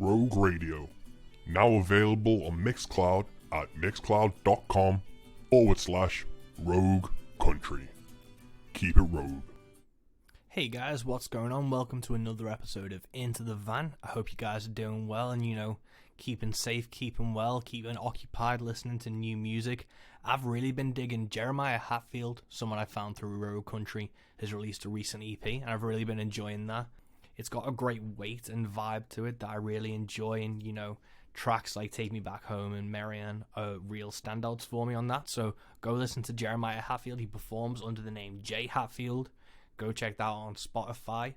Rogue Radio. Now available on Mixcloud at mixcloud.com/Rogue Country. Keep it rogue. Hey guys, what's going on? Welcome to another episode of Into the Van. I hope you guys are doing well and, keeping safe, keeping well, keeping occupied, listening to new music. I've really been digging Jeremiah Hatfield, someone I found through Rogue Country, has released a recent EP, and I've really been enjoying that. It's got a great weight and vibe to it that I really enjoy, and, tracks like Take Me Back Home and Marianne are real standouts for me on that, so go listen to Jeremiah Hatfield. He performs under the name J Hatfield. Go check that out on Spotify.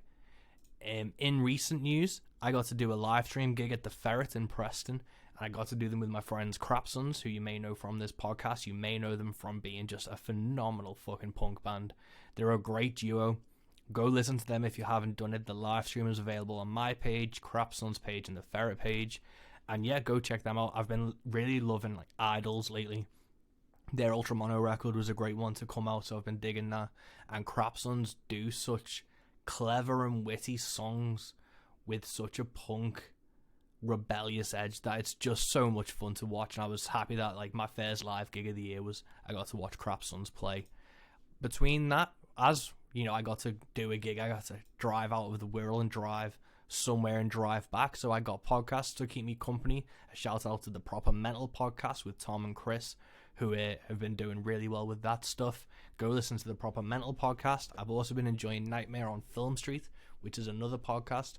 In recent news, I got to do a live stream gig at the Ferret in Preston, and I got to do them with my friends Crapsons, who you may know from this podcast. You may know them from being just a phenomenal fucking punk band. They're a great duo. Go listen to them if you haven't done it. The live stream is available on my page, Crapsons' page, and the Ferret page. And yeah, go check them out. I've been really loving Idols lately. Their Ultra Mono record was a great one to come out, so I've been digging that. And Crapsons do such clever and witty songs with such a punk, rebellious edge that it's just so much fun to watch. And I was happy that my first live gig of the year was I got to watch Crapsons play. Between that, as I got to do a gig, I got to drive out of the Wirral and drive somewhere and drive back, so I got podcasts to keep me company. A shout out to the Proper Mental podcast with Tom and Chris, who have been doing really well with that stuff. Go listen to the Proper Mental podcast. I've also been enjoying Nightmare on Film Street, which is another podcast.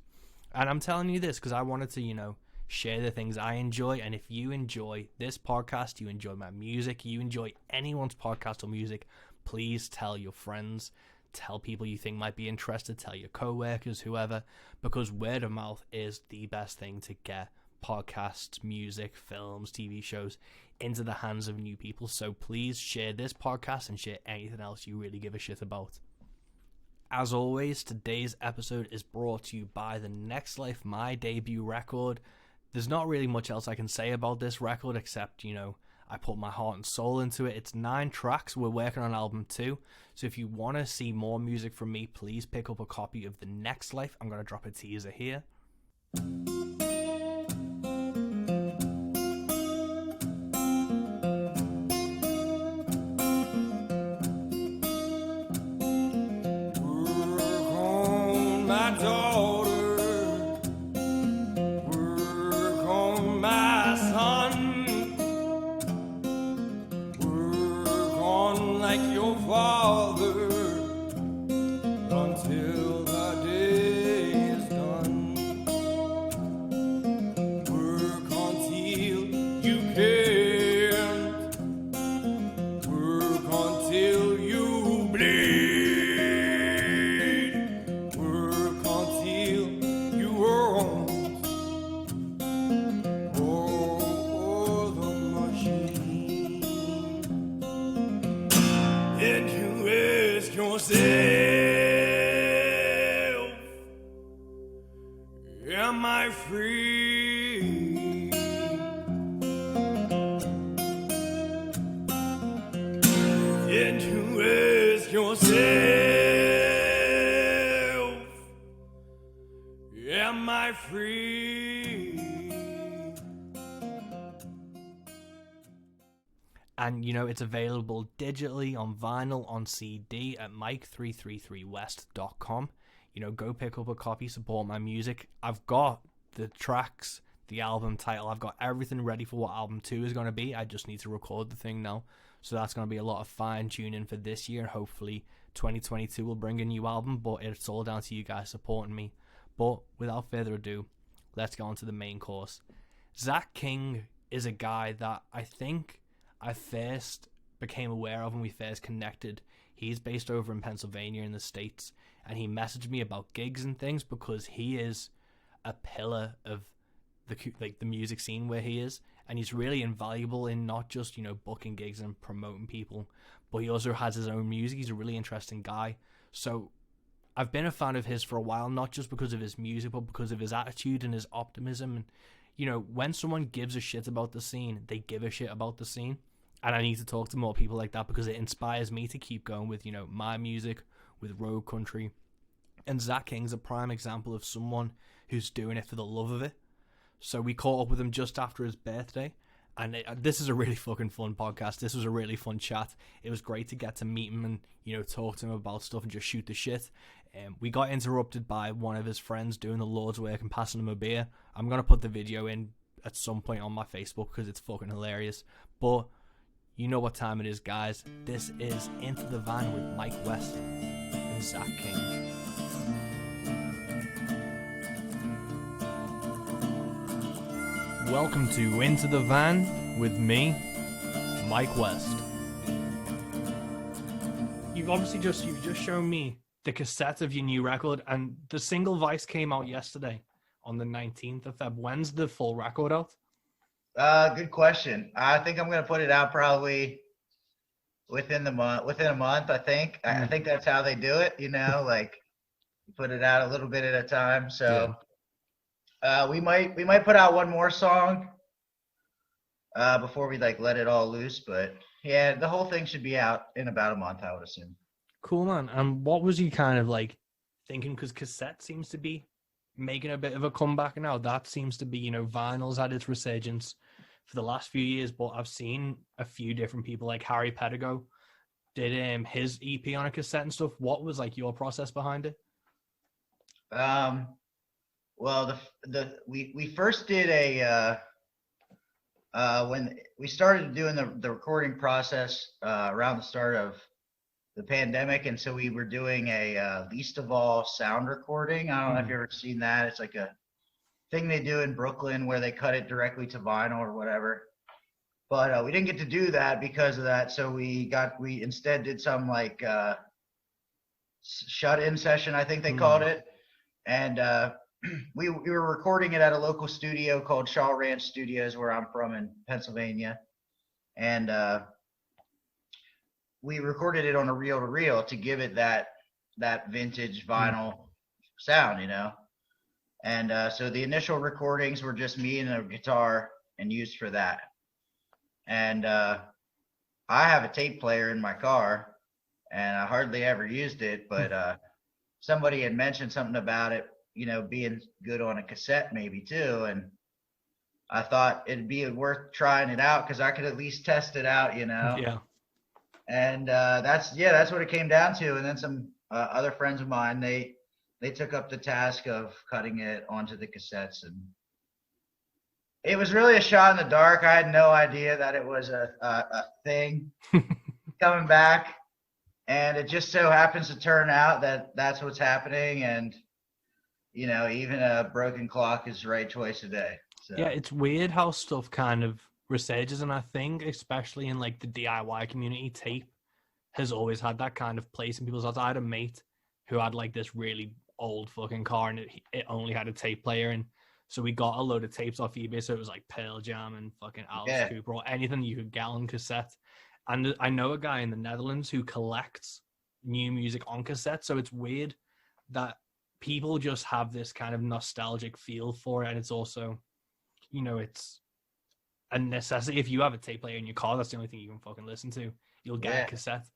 And I'm telling you this because I wanted to, share the things I enjoy. And if you enjoy this podcast, you enjoy my music, you enjoy anyone's podcast or music, please tell your friends. Tell people you think might be interested. Tell your co-workers, whoever, because word of mouth is the best thing to get podcasts, music, films, TV shows into the hands of new people. So please share this podcast and share anything else you really give a shit about. As always, today's episode is brought to you by The Next Life, my debut record. There's not really much else I can say about this record except, I put my heart and soul into it. It's 9 tracks. We're working on album 2. So if you want to see more music from me, please pick up a copy of The Next Life. I'm going to drop a teaser here. Am I free? And you ask yourself, am I free? And it's available digitally on vinyl, on CD at mike333west.com. Go pick up a copy, support my music. I've got the tracks, the album title, I've got everything ready for what album 2 is going to be. I just need to record the thing now. So that's going to be a lot of fine tuning for this year. Hopefully 2022 will bring a new album, but it's all down to you guys supporting me. But without further ado, let's go on to the main course. Zach King is a guy that I think I first became aware of when we first connected. He's based over in Pennsylvania in the States, and he messaged me about gigs and things because he is a pillar of the music scene where he is, and he's really invaluable in not just booking gigs and promoting people, but he also has his own music. He's a really interesting guy. So I've been a fan of his for a while, not just because of his music, but because of his attitude and his optimism. And when someone gives a shit about the scene, they give a shit about the scene. And I need to talk to more people like that because it inspires me to keep going with, my music, with Rogue Country. And Zach King's a prime example of someone who's doing it for the love of it. So we caught up with him just after his birthday. And this is a really fucking fun podcast. This was a really fun chat. It was great to get to meet him and, talk to him about stuff and just shoot the shit. We got interrupted by one of his friends doing the Lord's work and passing him a beer. I'm going to put the video in at some point on my Facebook because it's fucking hilarious. But you know what time it is, guys. This is Into the Van with Mike West and Zach King. Welcome to Into the Van with me, Mike West. You've just shown me the cassette of your new record, and the single Vice came out yesterday on the 19th of Feb. When's the full record out? Good question. I think I'm gonna put it out probably within a month. I think. I think that's how they do it. Like put it out a little bit at a time. So. Yeah. We might put out one more song before we let it all loose, but yeah, the whole thing should be out in about a month, I would assume. Cool, man. And what was you kind of thinking? Because cassette seems to be making a bit of a comeback now. That seems to be, vinyl's had its resurgence for the last few years, but I've seen a few different people like Harry Pedigo did his EP on a cassette and stuff. What was your process behind it? Well, we first did when we started doing the recording process around the start of the pandemic, and so we were doing a least of all sound recording. I don't know if you've ever seen that. It's like a thing they do in Brooklyn where they cut it directly to vinyl or whatever. But we didn't get to do that because of that, so we instead did some shut-in session, I think they called it, and we were recording it at a local studio called Shaw Ranch Studios, where I'm from in Pennsylvania, and we recorded it on a reel-to-reel to give it that vintage vinyl sound, And so the initial recordings were just me and a guitar and used for that. And I have a tape player in my car, and I hardly ever used it, but somebody had mentioned something about it, being good on a cassette maybe too. And I thought it'd be worth trying it out because I could at least test it out, Yeah. And that's what it came down to. And then some other friends of mine, they took up the task of cutting it onto the cassettes, and it was really a shot in the dark. I had no idea that it was a thing coming back, and it just so happens to turn out that that's what's happening. And even a broken clock is the right choice a day. So. Yeah, it's weird how stuff kind of resurges, and I think especially in the DIY community, tape has always had that kind of place in people's lives. I had a mate who had this really old fucking car, and it only had a tape player, and so we got a load of tapes off eBay. So it was Pearl Jam and fucking Alice Cooper or anything you could get on cassette. And I know a guy in the Netherlands who collects new music on cassette, so it's weird that people just have this kind of nostalgic feel for it, and it's also, it's a necessity. If you have a tape player in your car, that's the only thing you can fucking listen to. You'll get a cassette,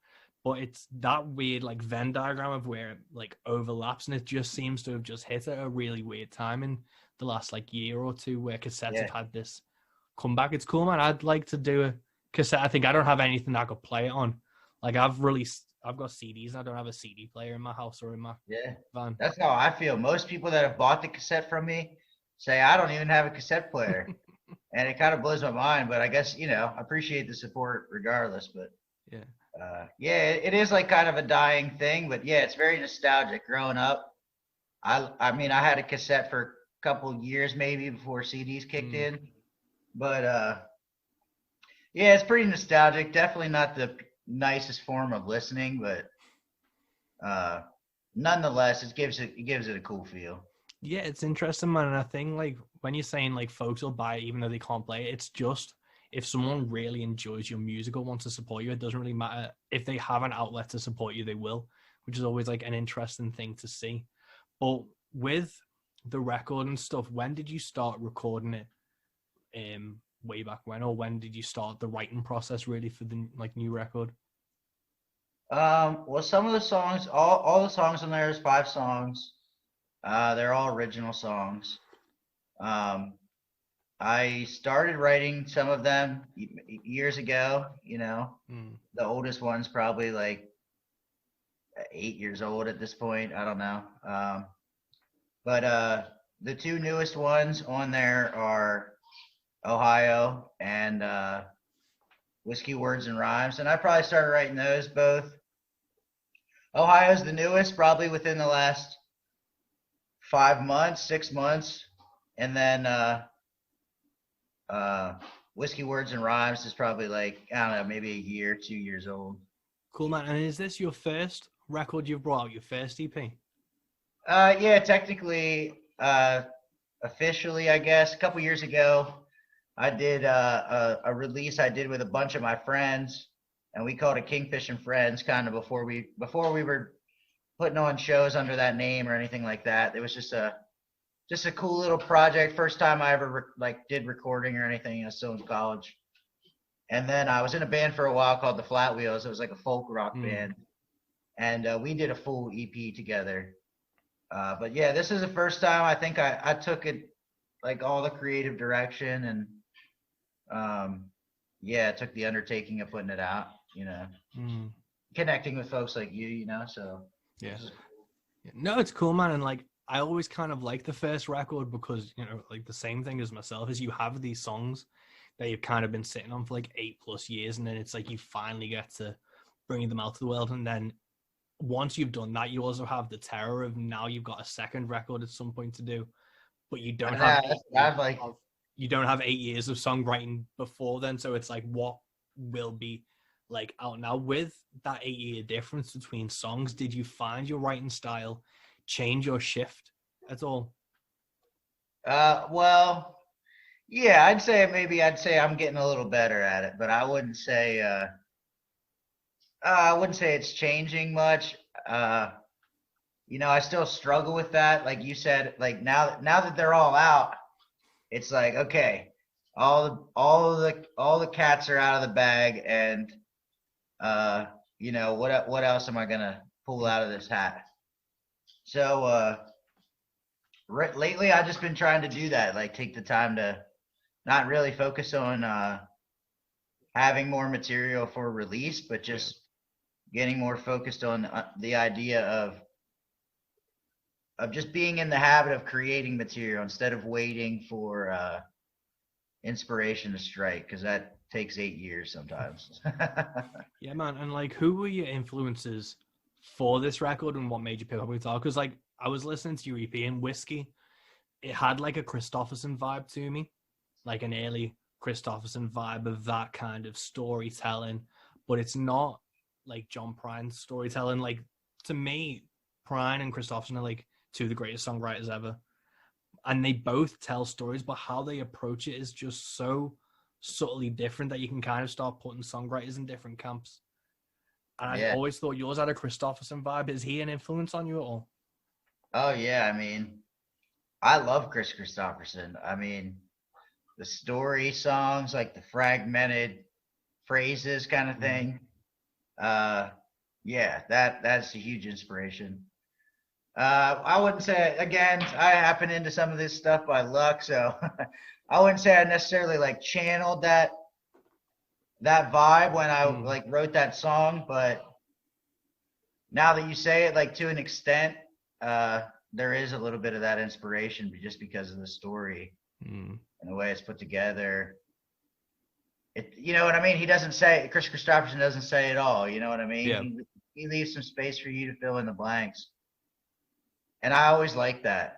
but it's that weird Venn diagram of where it overlaps, and it just seems to have just hit at a really weird time in the last year or two where cassettes have had this comeback. It's cool, man. I'd like to do a cassette. I think I don't have anything I could play it on. I've got CDs, and I don't have a CD player in my house or in my van. That's how I feel. Most people that have bought the cassette from me say I don't even have a cassette player. And it kind of blows my mind, but I guess, I appreciate the support regardless. But it is kind of a dying thing, but it's very nostalgic. Growing up, I mean, I had a cassette for a couple years maybe before CDs kicked in, but it's pretty nostalgic. Definitely not the nicest form of listening, but nonetheless, it gives it a cool feel. Yeah, it's interesting, man. And I think when you're saying folks will buy it even though they can't play it, it's just if someone really enjoys your music or wants to support you, it doesn't really matter. If they have an outlet to support you, they will, which is always an interesting thing to see. But with the record and stuff, when did you start recording it? Way back when, or when did you start the writing process really for the new record? Well, some of the songs, all the songs on there is 5 songs. They're all original songs. I started writing some of them years ago. The oldest one's probably like 8 years old at this point. I don't know. But the two newest ones on there are Ohio and Whiskey Words and Rhymes. And I probably started writing those both. Ohio's the newest, probably within the last 5 months, 6 months. And then Whiskey Words and Rhymes is probably like, I don't know, maybe a year, 2 years old. Cool, man. And is this your first record you've brought out, your first EP? Yeah, technically, officially, I guess. A couple years ago, I did a release I did with a bunch of my friends, and we called it Kingfish and Friends, kind of before we were putting on shows under that name or anything like that. It was just a cool little project. First time I ever did recording or anything. I was still in college, and then I was in a band for a while called the Flat Wheels. It was like a folk rock band, and we did a full EP together. But yeah, this is the first time I think I took it like all the creative direction, and yeah, I took the undertaking of putting it out, connecting with folks like you, so yeah. No, it's cool, man. And like, I always kind of like the first record because, like the same thing as myself is you have these songs that you've kind of been sitting on for like 8+ years. And then it's like, you finally get to bring them out to the world. And then once you've done that, you also have the terror of now you've got a second record at some point to do, but you don't you don't have 8 years of songwriting before then. So it's like, what will be like out now with that 8-year difference between songs? Did you find your writing style change or shift at all? Well, yeah, I'd say I'm getting a little better at it, but I wouldn't say it's changing much. I still struggle with that. Like you said, like now that they're all out, it's like, okay, all the cats are out of the bag, and what else am I gonna pull out of this hat? So lately I've just been trying to do that, like take the time to not really focus on having more material for release, but just getting more focused on the idea of just being in the habit of creating material instead of waiting for inspiration to strike, because that takes 8 years sometimes. Yeah, man. And like, who were your influences for this record, and what made you pick up guitar? Because like, I was listening to your EP and Whiskey, it had like a Christopherson vibe to me, like an early Christopherson vibe of that kind of storytelling, but it's not like John Prine's storytelling. Like, to me, Prine and Christopherson are like two of the greatest songwriters ever, and they both tell stories, but how they approach it is just so subtly different that you can kind of start putting songwriters in different camps. And I always thought yours had a Christopherson vibe. Is he an influence on you at all? Oh yeah, I mean, I love Chris Christopherson. I mean, the story songs, like the fragmented phrases kind of thing. Yeah, that's a huge inspiration. I wouldn't say, again, I happen into some of this stuff by luck, so I wouldn't say I necessarily like channeled that vibe when I like wrote that song, but now that you say it, like to an extent, there is a little bit of that inspiration just because of the story and the way it's put together. You know what I mean? Chris Christopherson doesn't say it all. You know what I mean? Yeah. He leaves some space for you to fill in the blanks. And I always like that.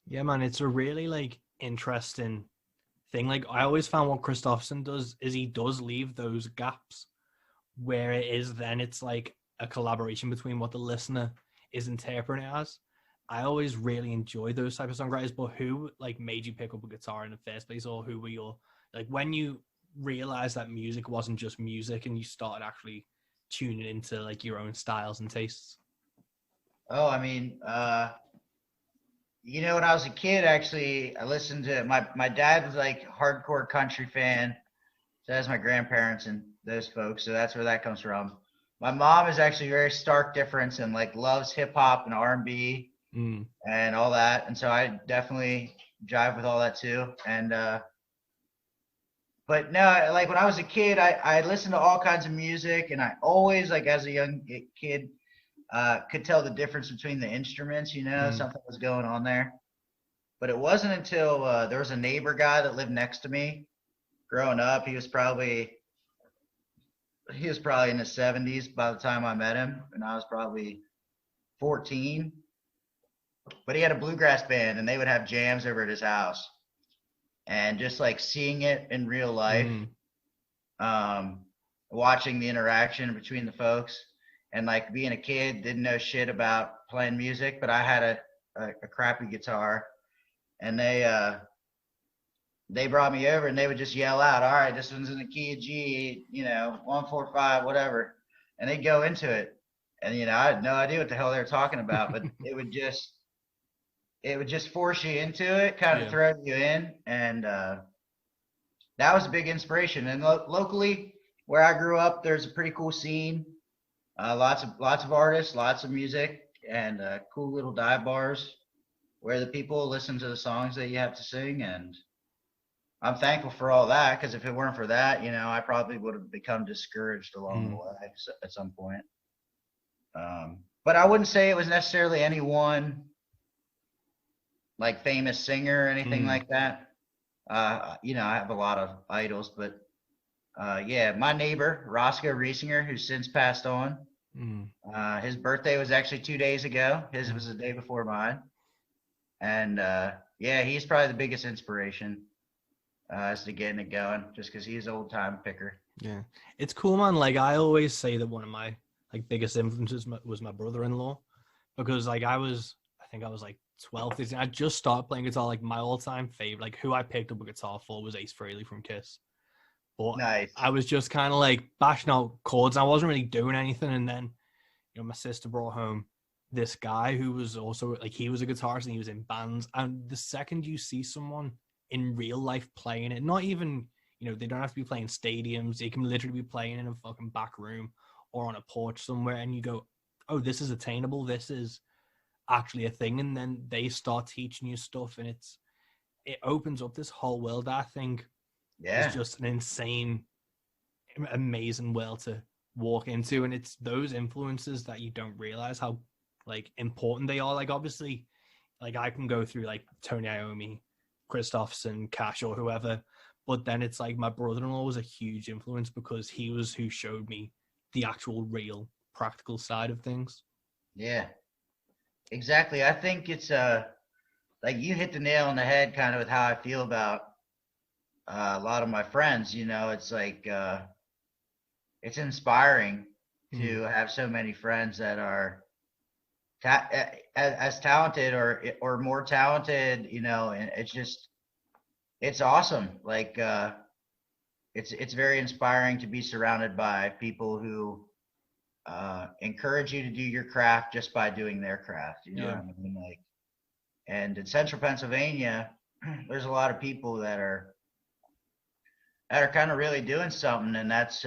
Yeah, man, it's a really like interesting thing. Like, I always found what Christopherson does is he does leave those gaps where it's like a collaboration between what the listener is interpreting it as. I always really enjoy those type of songwriters. But who like made you pick up a guitar in the first place, or who were your, like, when you realized that music wasn't just music and you started actually tuning into like your own styles and tastes? Oh, I mean, when I was a kid, actually, I listened to my dad was like hardcore country fan. So that's my grandparents and those folks. So that's where that comes from. My mom is actually very stark difference and like loves hip hop and R&B and all that. And so I definitely jive with all that too. And but no, like when I was a kid, I listened to all kinds of music, and I always, like as a young kid, could tell the difference between the instruments. Something was going on there. But it wasn't until there was a neighbor guy that lived next to me growing up. He was probably in his 70s by the time I met him, and I was probably 14. But he had a bluegrass band, and they would have jams over at his house. And just like seeing it in real life, watching the interaction between the folks, and like being a kid, didn't know shit about playing music, but I had a crappy guitar, and they brought me over, and they would just yell out, "All right, this one's in the key of G, 1-4-5, whatever," and they'd go into it, and I had no idea what the hell they were talking about, but it would just force you into it, kind of throw you in, and that was a big inspiration. And locally, where I grew up, there's a pretty cool scene, lots of artists, lots of music, and cool little dive bars where the people listen to the songs that you have to sing, and I'm thankful for all that, because if it weren't for that, I probably would have become discouraged along the way at some point. But I wouldn't say it was necessarily any one like famous singer or anything like that. I have a lot of idols, but my neighbor Roscoe Riesinger, who's since passed on, his birthday was actually 2 days ago. His was the day before mine, and he's probably the biggest inspiration as to getting it going, just because he's an old time picker. Yeah, it's cool, man. Like I always say that one of my like biggest influences was my brother-in-law, because like I think I was like 12, 13. I just started playing guitar. Like my all-time favorite, like who I picked up a guitar for, was Ace Frehley from Kiss. But nice. I was just kind of like bashing out chords. I wasn't really doing anything, and then my sister brought home this guy who was also like, he was a guitarist and he was in bands. And the second you see someone in real life playing it, not even they don't have to be playing stadiums. They can literally be playing in a fucking back room or on a porch somewhere, and you go, oh, this is attainable. This is actually a thing. And then they start teaching you stuff, and it opens up this whole world. I think it's just an insane, amazing world to walk into, and it's those influences that you don't realize how like important they are. Like obviously, like I can go through like Tony Iommi, Christopherson, Cash, or whoever, but then it's like my brother-in-law was a huge influence, because he was who showed me the actual real practical side of things. Yeah, exactly. I think it's like you hit the nail on the head kind of with how I feel about a lot of my friends. It's like it's inspiring to have so many friends that are as talented or more talented, and it's awesome. Like it's very inspiring to be surrounded by people who encourage you to do your craft just by doing their craft. You know what I mean? Like, and in Central Pennsylvania, there's a lot of people that are kind of really doing something, and that's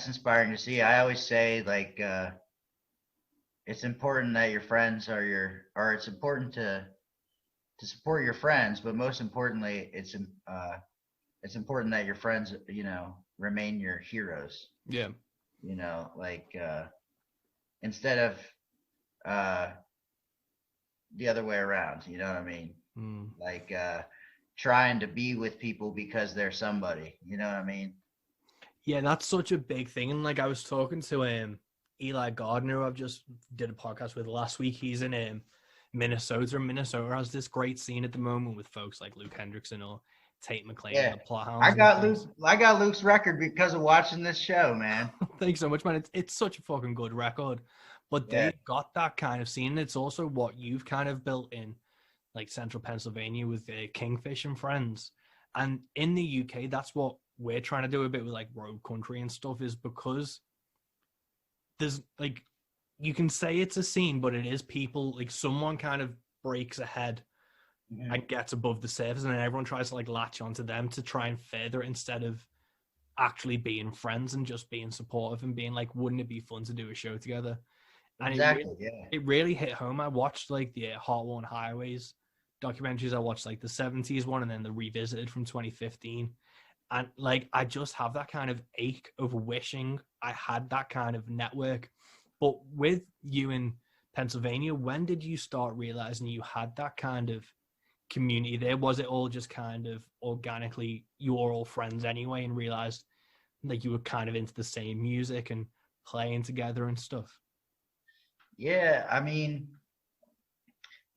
inspiring to see. I always say, like, it's important that your friends it's important to support your friends, but most importantly, it's important that your friends, remain your heroes. Yeah. Like, instead of the other way around, you know what I mean? Like, trying to be with people because they're somebody, you know what I mean? Yeah, that's such a big thing. And like I was talking to Eli Gardner, who I've just did a podcast with last week. He's in Minnesota. Minnesota has this great scene at the moment with folks like Luke Hendrickson or Tate McLean and the Plothounds. I got Luke's record because of watching this show, man. Thanks so much, man. It's such a fucking good record. But they've got that kind of scene. It's also what you've kind of built in like Central Pennsylvania with Kingfish and Friends. And in the UK, that's what we're trying to do a bit with like Road Country and stuff, is because there's like, you can say it's a scene, but it is people, like someone kind of breaks ahead and gets above the surface, and then everyone tries to like latch onto them to try and further it, instead of actually being friends and just being supportive and being like, wouldn't it be fun to do a show together? And exactly, it really hit home. I watched like the Heart-Worn Highways documentaries I watched, like the 70s one and then the Revisited from 2015. And like, I just have that kind of ache of wishing I had that kind of network. But with you in Pennsylvania, when did you start realizing you had that kind of community there? Was it all just kind of organically, you were all friends anyway and realized like you were kind of into the same music and playing together and stuff? Yeah, I mean,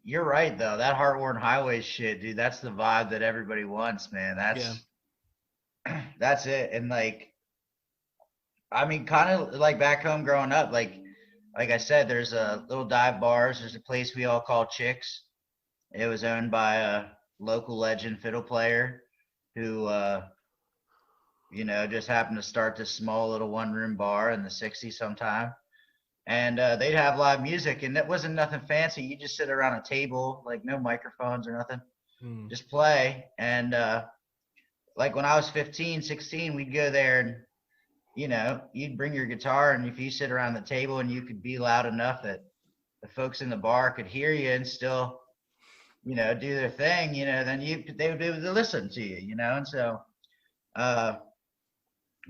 you're right though. That Heartworn Highway shit, dude, that's the vibe that everybody wants, man. That's it. And like, I mean, kind of like back home growing up, like I said, there's a little dive bars. There's a place we all call Chicks. It was owned by a local legend fiddle player who, just happened to start this small little one-room bar in the 60s sometime. And they'd have live music, and it wasn't nothing fancy. You just sit around a table, like no microphones or nothing, just play. And like when I was 15, 16, we'd go there and, you'd bring your guitar, and if you sit around the table and you could be loud enough that the folks in the bar could hear you and still, do their thing, then they would be able to listen to you, And so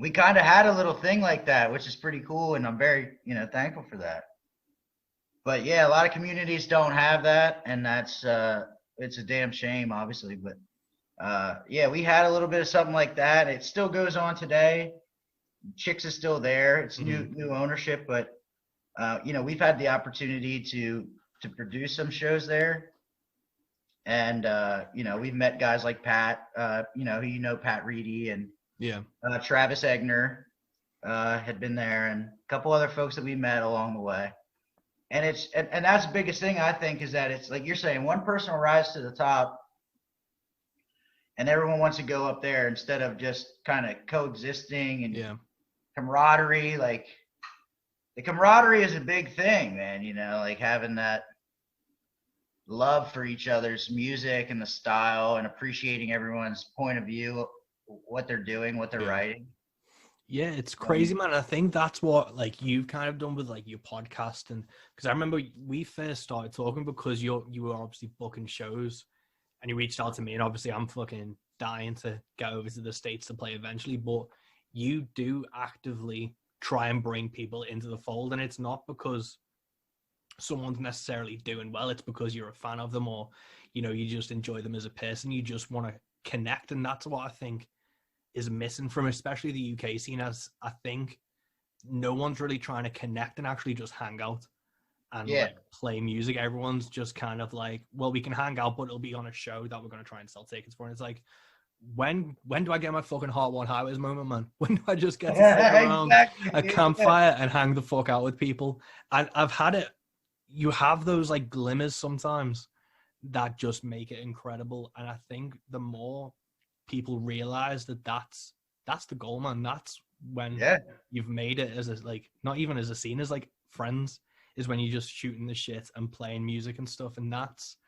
we kind of had a little thing like that, which is pretty cool, and I'm very, thankful for that. But yeah, a lot of communities don't have that, and that's it's a damn shame, obviously. But yeah, we had a little bit of something like that. It still goes on today. Chicks is still there. It's new ownership, but we've had the opportunity to produce some shows there, and we've met guys like Pat, Pat Reedy, and Travis Egner had been there, and a couple other folks that we met along the way. And and that's the biggest thing, I think, is that it's like you're saying, one person will rise to the top and everyone wants to go up there instead of just kind of coexisting and camaraderie. Like the camaraderie is a big thing, man, like having that love for each other's music and the style and appreciating everyone's point of view, what they're doing, what they're writing. Yeah, it's crazy, man. I think that's what like you've kind of done with like your podcast, and because I remember we first started talking because you were obviously booking shows, and you reached out to me, and obviously I'm fucking dying to get over to the States to play eventually, but you do actively try and bring people into the fold, and it's not because someone's necessarily doing well, it's because you're a fan of them, or you just enjoy them as a person, you just want to connect. And that's what I think is missing from especially the UK scene, as I think no one's really trying to connect and actually just hang out and like play music. Everyone's just kind of like, well, we can hang out, but it'll be on a show that we're going to try and sell tickets for. And it's like, when do I get my fucking Heartworn Highways moment, man? When do I just get to sit around a campfire and hang the fuck out with people? And I've had it. You have those like glimmers sometimes that just make it incredible. And I think the more people realize that that's the goal, man. That's when you've made it as a, like, not even as a scene, as like friends, is when you're just shooting the shit and playing music and stuff. And that's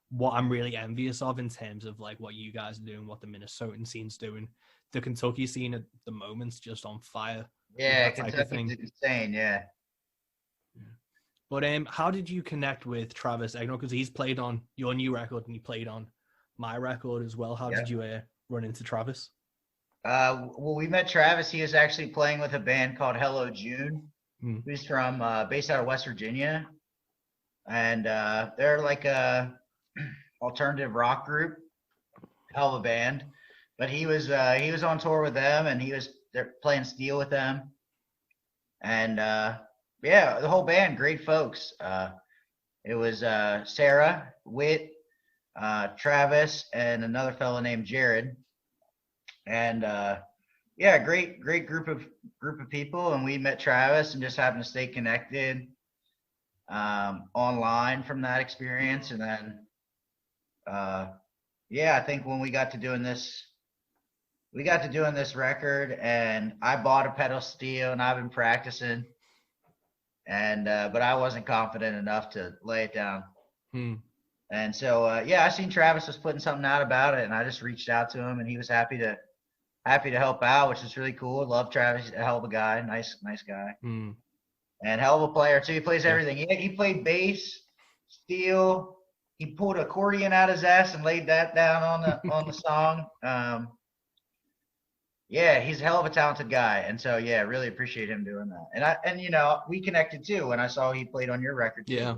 what I'm really envious of in terms of like what you guys are doing, what the Minnesotan scene's doing. The Kentucky scene at the moment's just on fire. Yeah, Kentucky's insane, yeah. But how did you connect with Travis Egner? Because he's played on your new record and he played on my record as well. How did you run into Travis? Well, we met Travis. He was actually playing with a band called Hello June, who's from based out of West Virginia, and they're like a alternative rock group, hell of a band. But he was on tour with them, and they're playing steel with them, and the whole band, great folks. It was Sarah, Whit, Travis, and another fellow named Jared. And great group of people. And we met Travis and just happened to stay connected online from that experience. And then I think when we got to doing this record, and I bought a pedal steel and I've been practicing, and but I wasn't confident enough to lay it down. And so I seen Travis was putting something out about it, and I just reached out to him, and he was happy to help out, which is really cool. Love Travis, he's a hell of a guy, nice guy, and hell of a player too. He plays everything. He played bass, steel, he pulled accordion out his ass and laid that down on the song. Yeah, he's a hell of a talented guy, and so yeah, really appreciate him doing that. And you know, we connected too when I saw he played on your record too. Yeah.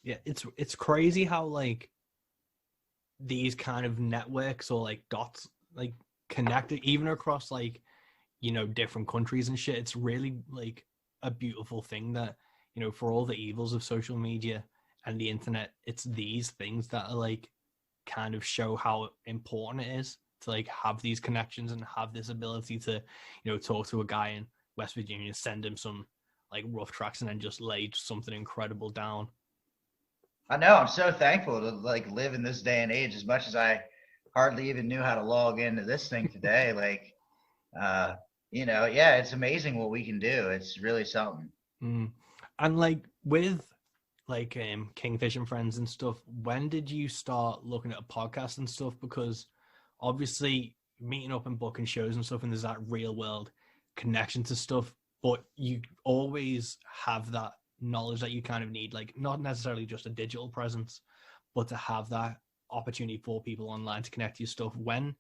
Yeah, it's crazy how like these kind of networks or like dots like connected even across like, you know, different countries and shit. It's really like a beautiful thing that, you know, for all the evils of social media and the internet, it's these things that are like kind of show how important it is to like have these connections and have this ability to, you know, talk to a guy in West Virginia, send him some like rough tracks and then just lay something incredible down. I know. I'm so thankful to like live in this day and age. As much as I hardly even knew how to log into this thing today, like, you know, yeah, it's amazing what we can do. It's really something. And like with like Kingfish and Friends and stuff, when did you start looking at a podcast and stuff? Because obviously meeting up and booking shows and stuff, and there's that real world connection to stuff, but you always have that knowledge that you kind of need, like not necessarily just a digital presence, but to have that opportunity for people online to connect to your stuff. When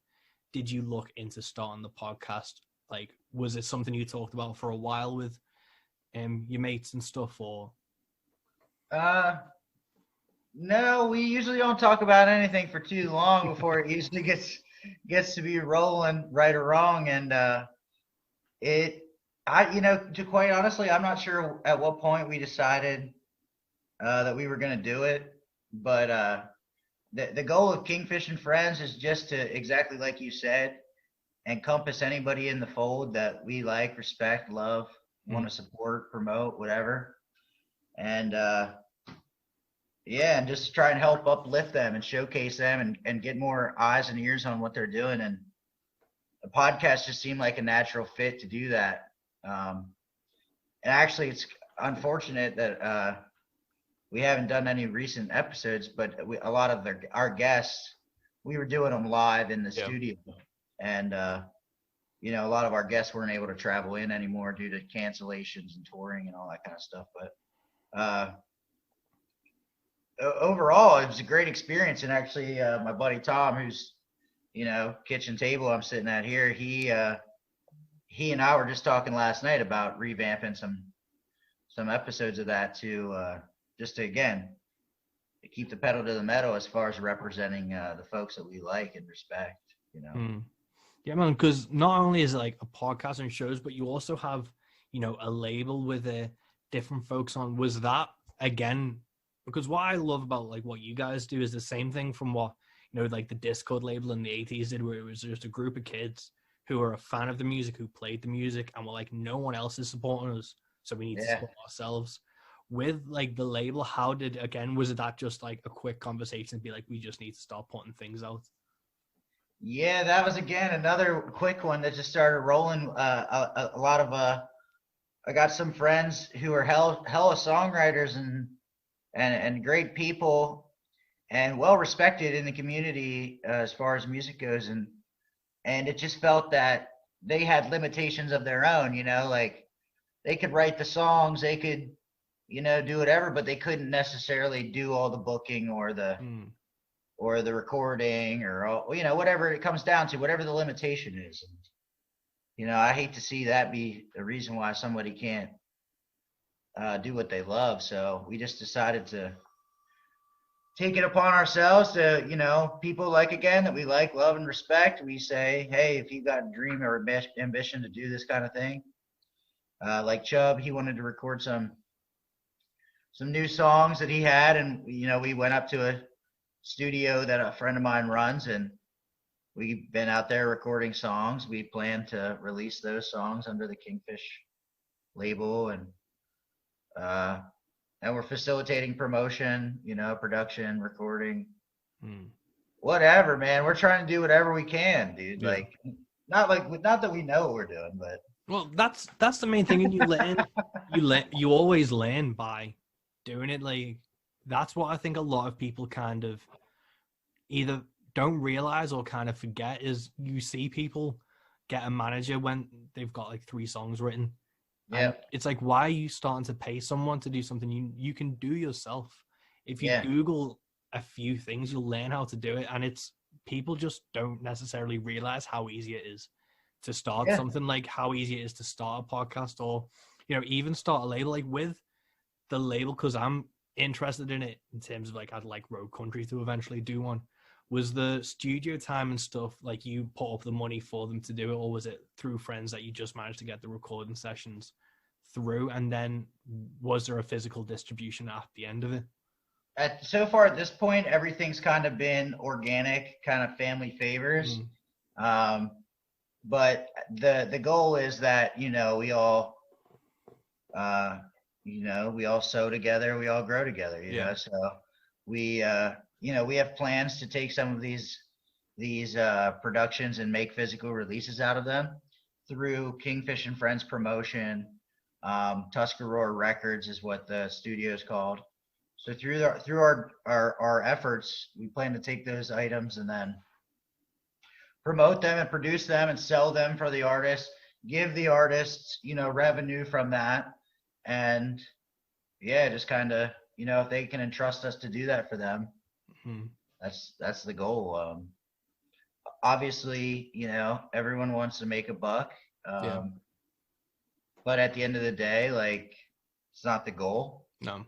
did you look into starting the podcast? Like, was it something you talked about for a while with your mates and stuff, or? No, we usually don't talk about anything for too long before it usually gets to be rolling, right or wrong. And you know, to quite honestly, I'm not sure at what point we decided that we were going to do it, but the goal of Kingfish and Friends is just to, exactly like you said, encompass anybody in the fold that we like, respect, love, want to support, promote, whatever. And yeah, and just try and help uplift them and showcase them and get more eyes and ears on what they're doing. And the podcast just seemed like a natural fit to do that. And actually, it's unfortunate that we haven't done any recent episodes, but a lot of our guests, we were doing them live in the studio. And, you know, a lot of our guests weren't able to travel in anymore due to cancellations and touring and all that kind of stuff. But overall, it was a great experience. And actually, my buddy Tom, who's, you know, kitchen table I'm sitting at here, he and I were just talking last night about revamping some episodes of that to just to, again, keep the pedal to the metal as far as representing the folks that we like and respect, you know. Yeah, man, because not only is it like a podcast and shows, but you also have, you know, a label with different folks on. Was that, again, because what I love about like what you guys do is the same thing from what, you know, like the Discord label in the 80s did, where it was just a group of kids who are a fan of the music, who played the music, and were like, no one else is supporting us, so we need to support ourselves. With like the label, how did, again, was it that just like a quick conversation and be like, we just need to start putting things out? Yeah, that was, again, another quick one that just started rolling. A lot of I got some friends who are hella songwriters and great people and well respected in the community as far as music goes, and it just felt that they had limitations of their own, you know, like they could write the songs, they could, you know, do whatever, but they couldn't necessarily do all the booking or the recording or all, you know, whatever it comes down to, whatever the limitation is. And, you know, I hate to see that be the reason why somebody can't do what they love. So we just decided to take it upon ourselves to, you know, people like, again, that we like, love, and respect. We say, hey, if you've got a dream or ambition to do this kind of thing, like Chubb, he wanted to record some new songs that he had, and, you know, we went up to a studio that a friend of mine runs, and we've been out there recording songs. We plan to release those songs under the Kingfish label, and we're facilitating promotion, you know, production, recording, whatever, man. We're trying to do whatever we can, dude. Yeah. Like, not that we know what we're doing, but well, that's the main thing. And you always learn by doing it. Like, that's what I think a lot of people kind of either don't realize or kind of forget is you see people get a manager when they've got like 3 songs written. Yeah, it's like, why are you starting to pay someone to do something you can do yourself If you Yeah. Google a few things, you'll learn how to do it. And people just don't necessarily realize how easy it is to start Yeah. something, like how easy it is to start a podcast, or, even start a label. Like with the label, because I'm interested in it in terms of like, I'd like Road Country to eventually do one. Was the studio time and stuff, like you put up the money for them to do it, or was it through friends that you just managed to get the recording sessions through? And then was there a physical distribution at the end of it? So far at this point, everything's kind of been organic, kind of family favors. But the goal is that, we all we all sew together, we all grow together, you know. So we we have plans to take some of these productions and make physical releases out of them through Kingfish and Friends promotion. Tuscarora Records is what the studio is called. So through our efforts, we plan to take those items and then promote them and produce them and sell them for the artists, give the artists, revenue from that. And yeah, just kind of, if they can entrust us to do that for them, that's the goal. Obviously, everyone wants to make a buck. But at the end of the day, like, it's not the goal. No.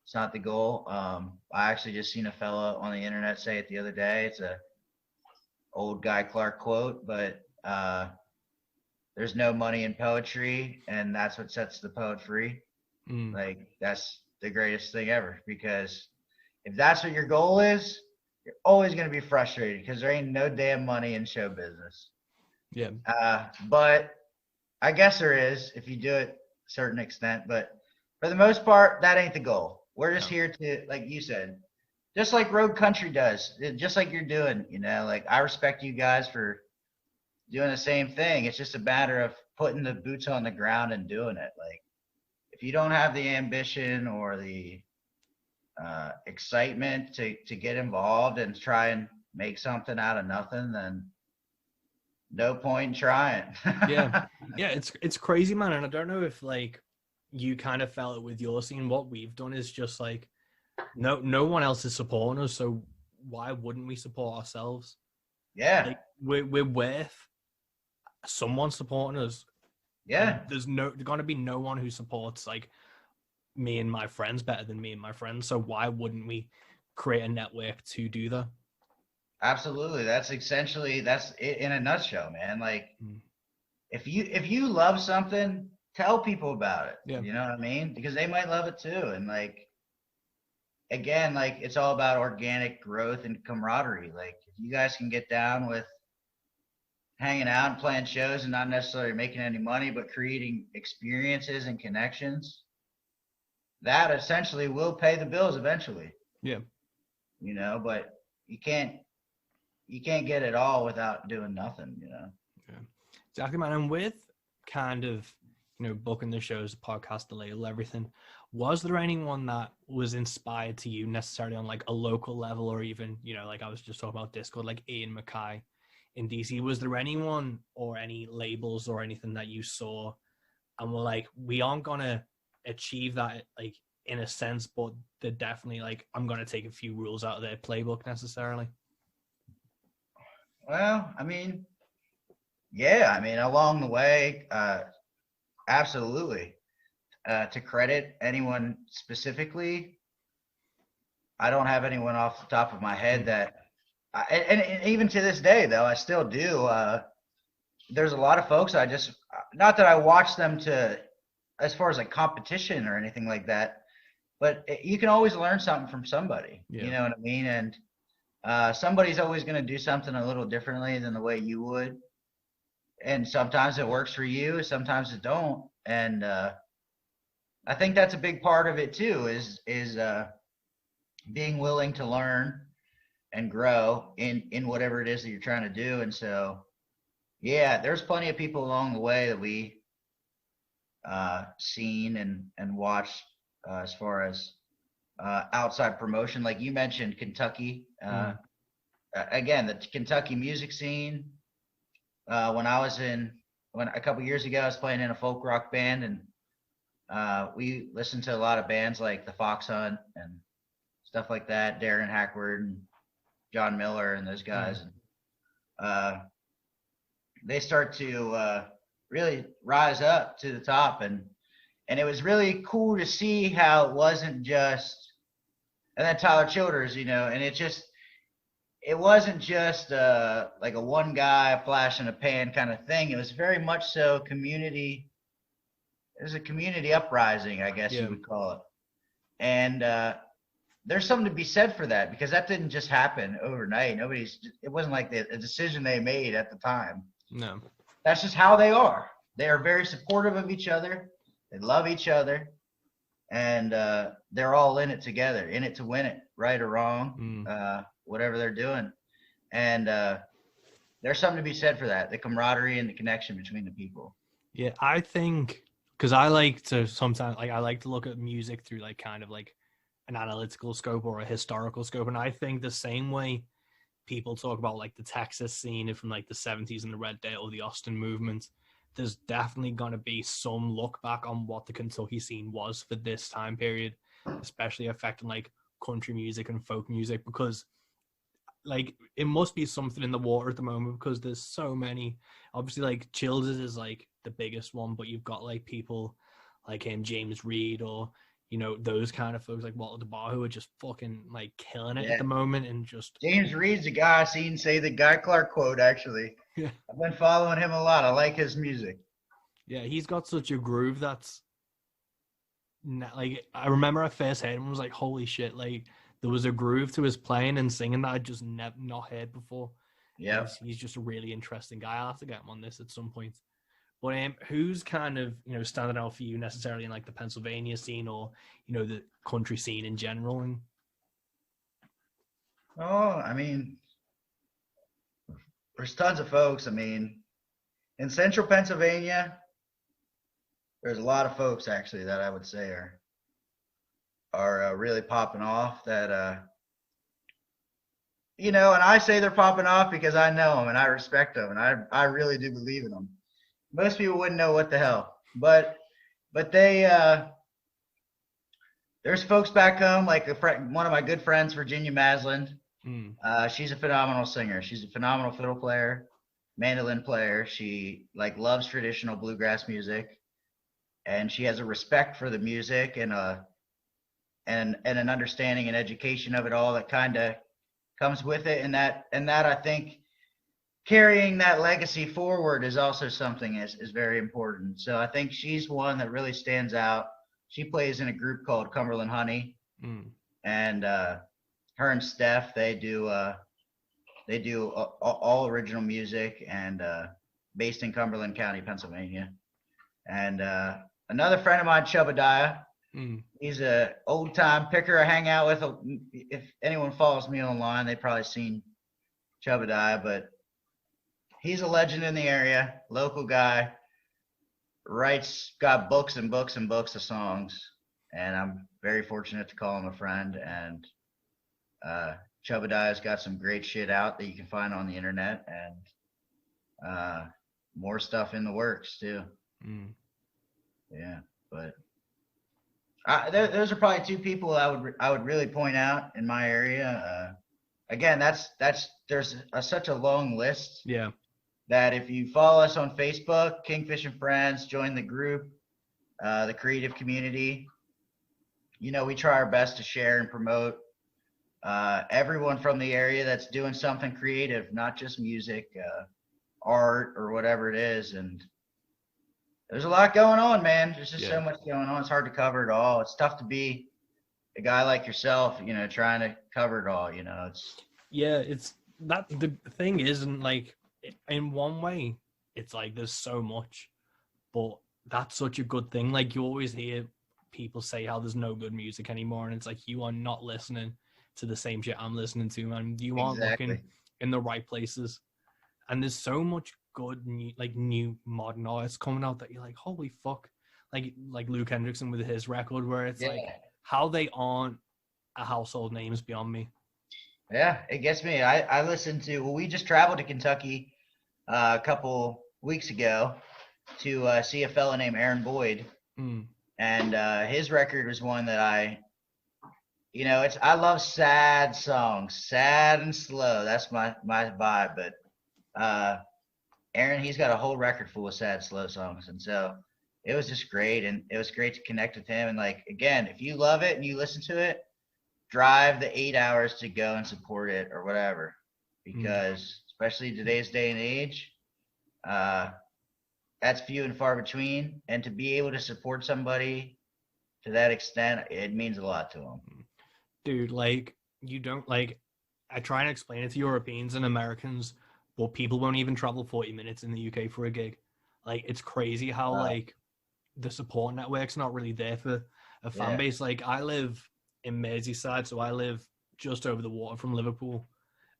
It's not the goal. I actually just seen a fella on the internet say it the other day. It's a old Guy Clark quote, but there's no money in poetry, and that's what sets the poet free. Like, that's the greatest thing ever, because if that's what your goal is, you're always going to be frustrated because there ain't no damn money in show business. Yeah. But I guess there is if you do it a certain extent, but for the most part, that ain't the goal. We're just here to, like you said, just like Road Country does, just like you're doing, like, I respect you guys for doing the same thing. It's just a matter of putting the boots on the ground and doing it. Like, if you don't have the ambition or the excitement to get involved and try and make something out of nothing, then no point in trying. Yeah, it's crazy, man. And I don't know if like you kind of felt it with your scene. What we've done is just like no one else is supporting us, so why wouldn't we support ourselves? Yeah, like, we're worth someone supporting us. Yeah, and there's gonna be no one who supports like me and my friends better than me and my friends. So why wouldn't we create a network to do that? absolutely. That's it in a nutshell, man. Like, if you love something, tell people about it. Yeah. You know what I mean? Because they might love it too. And like, again, like, it's all about organic growth and camaraderie. Like, if you guys can get down with hanging out and playing shows and not necessarily making any money, but creating experiences and connections, that essentially will pay the bills eventually. Yeah. But you can't get it all without doing nothing, Yeah. Exactly, man. And with kind of, booking the shows, the podcast, the label, everything, was there anyone that was inspired to you necessarily on like a local level, or even, like I was just talking about Discord, like Ian Mackay in DC? Was there anyone or any labels or anything that you saw and were like, we aren't going to achieve that, like, in a sense, but they're definitely like, I'm going to take a few rules out of their playbook necessarily? Well, along the way, absolutely. To credit anyone specifically, I don't have anyone off the top of my head that, and even to this day, though, I still do. There's a lot of folks not that I watch them as far as like competition or anything like that, but you can always learn something from somebody. Yeah. You know what I mean? And somebody's always going to do something a little differently than the way you would. And sometimes it works for you, sometimes it don't. And I think that's a big part of it too, is being willing to learn and grow in whatever it is that you're trying to do. And so, yeah, there's plenty of people along the way that we seen and watched as far as outside promotion. Like you mentioned, Kentucky. Again, the Kentucky music scene. When a couple years ago, I was playing in a folk rock band, and we listened to a lot of bands like the Fox Hunt and stuff like that. Darren Hackward and John Miller and those guys. And, they start to really rise up to the top, and it was really cool to see how it wasn't just, and then Tyler Childers, and it wasn't just like a one guy, a flash in a pan kind of thing. It was very much so community. It was a community uprising, I guess you would call it. And there's something to be said for that, because that didn't just happen overnight. It wasn't like a decision they made at the time. No. That's just how they are. They are very supportive of each other. They love each other. And they're all in it together, in it to win it, right or wrong, whatever they're doing. And there's something to be said for that, the camaraderie and the connection between the people. Yeah, I think, because I like to sometimes, like, I like to look at music through, like, kind of like an analytical scope or a historical scope. And I think the same way people talk about, like, the Texas scene from, like, the 70s and the Red Day or the Austin movement, there's definitely going to be some look back on what the Kentucky scene was for this time period, especially affecting, like, country music and folk music, because, like, it must be something in the water at the moment, because there's so many. Obviously, like, Childers is, like, the biggest one, but you've got, like, people like James Reed, or, those kind of folks like Walter DeBar, who are just fucking, like, killing it at the moment. And just James Reed's the guy I seen say the Guy Clark quote, actually. Yeah. I've been following him a lot. I like his music. Yeah, he's got such a groove that's like, I remember I first heard him and was like, holy shit, like, there was a groove to his playing and singing that I'd just not heard before. Yeah. He's just a really interesting guy. I'll have to get him on this at some point. But who's kind of, standing out for you necessarily in, like, the Pennsylvania scene, or, the country scene in general? And I mean, there's tons of folks. I mean, in central Pennsylvania, there's a lot of folks, actually, that I would say are really popping off, that and I say they're popping off because I know them and I respect them, and I really do believe in them. Most people wouldn't know what the hell, but they there's folks back home, like one of my good friends, Virginia Masland. She's a phenomenal singer. She's a phenomenal fiddle player, mandolin player. She, like, loves traditional bluegrass music, and she has a respect for the music and an understanding and education of it all that kind of comes with it. And that I think carrying that legacy forward is also something is very important. So I think she's one that really stands out. She plays in a group called Cumberland Honey, and her and Steph, they do all original music, and based in Cumberland County, Pennsylvania. And another friend of mine, Chubadiah, he's a old time picker I hang out with. If anyone follows me online, they've probably seen Chubadiah, but he's a legend in the area, local guy, got books and books and books of songs, and I'm very fortunate to call him a friend. And Chubadiah's got some great shit out that you can find on the internet, and more stuff in the works too. Yeah, but those are probably two people I would really point out in my area. Again, there's such a long list. Yeah. That if you follow us on Facebook, Kingfish and Friends, join the group, the creative community. We try our best to share and promote everyone from the area that's doing something creative, not just music, art, or whatever it is. And there's a lot going on, man. There's just so much going on. It's hard to cover it all. It's tough to be a guy like yourself, trying to cover it all. It's that the thing isn't, like, in one way, it's like there's so much, but that's such a good thing. Like, you always hear people say how there's no good music anymore, and it's like, you are not listening to the same shit I'm listening to, man. You aren't looking in the right places, and there's so much good new modern artists coming out that you're like, holy fuck, like Luke Hendrickson with his record, where it's like, how they aren't a household name is beyond me. Yeah, it gets me. I listened to, we just traveled to Kentucky a couple weeks ago to see a fella named Aaron Boyd. And his record was one that you know, I love sad songs, sad and slow. That's my vibe. But Aaron, he's got a whole record full of sad, slow songs, and so it was just great, and it was great to connect with him. And like again, if you love it and you listen to it, drive the 8 hours to go and support it or whatever, because especially today's day and age, that's few and far between, and to be able to support somebody to that extent, it means a lot to them. Dude, like, you don't, like, I try and explain it to Europeans and Americans, but people won't even travel 40 minutes in the UK for a gig. Like, it's crazy how, like, the support network's not really there for a fan base. Like, I live in Merseyside, so I live just over the water from Liverpool.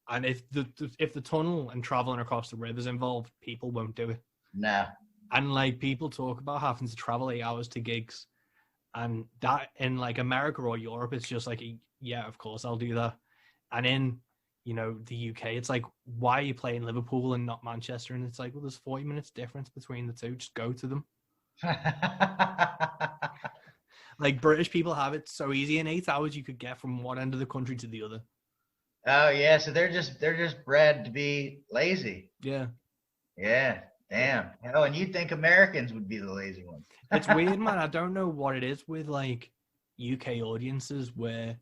And if the tunnel and traveling across the river's involved, people won't do it. No. And, like, people talk about having to travel 8 hours to gigs. And that in, like, America or Europe, it's just like, yeah, of course, I'll do that. And in, you know, the UK, it's like, why are you playing Liverpool and not Manchester? And it's like, well, there's 40 minutes difference between the two. Just go to them. Like, British people have it so easy. In 8 hours, you could get from one end of the country to the other. Oh yeah, so they're just bred to be lazy. Yeah. Yeah. Damn. Oh, and you'd think Americans would be the lazy ones. It's weird, man. I don't know what it is with, like, UK audiences where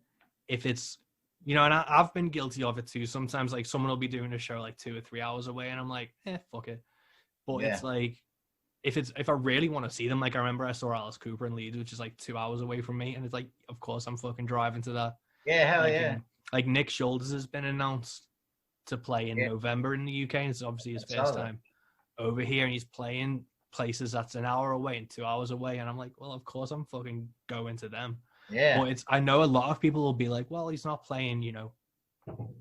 if it's, you know, and I've been guilty of it too. Sometimes, like, someone will be doing a show like 2 or 3 hours away and I'm like, fuck it. But it's like, if I really want to see them, like, I remember I saw Alice Cooper in Leeds, which is like 2 hours away from me. And it's like, of course I'm fucking driving to that. Yeah, hell like, yeah. Like, Nick Shoulders has been announced to play in November in the UK. And it's obviously his first time over here, and he's playing places that's an hour away and 2 hours away, and I'm like, well, of course I'm fucking going to them. Yeah. But I know a lot of people will be like, well, he's not playing, you know,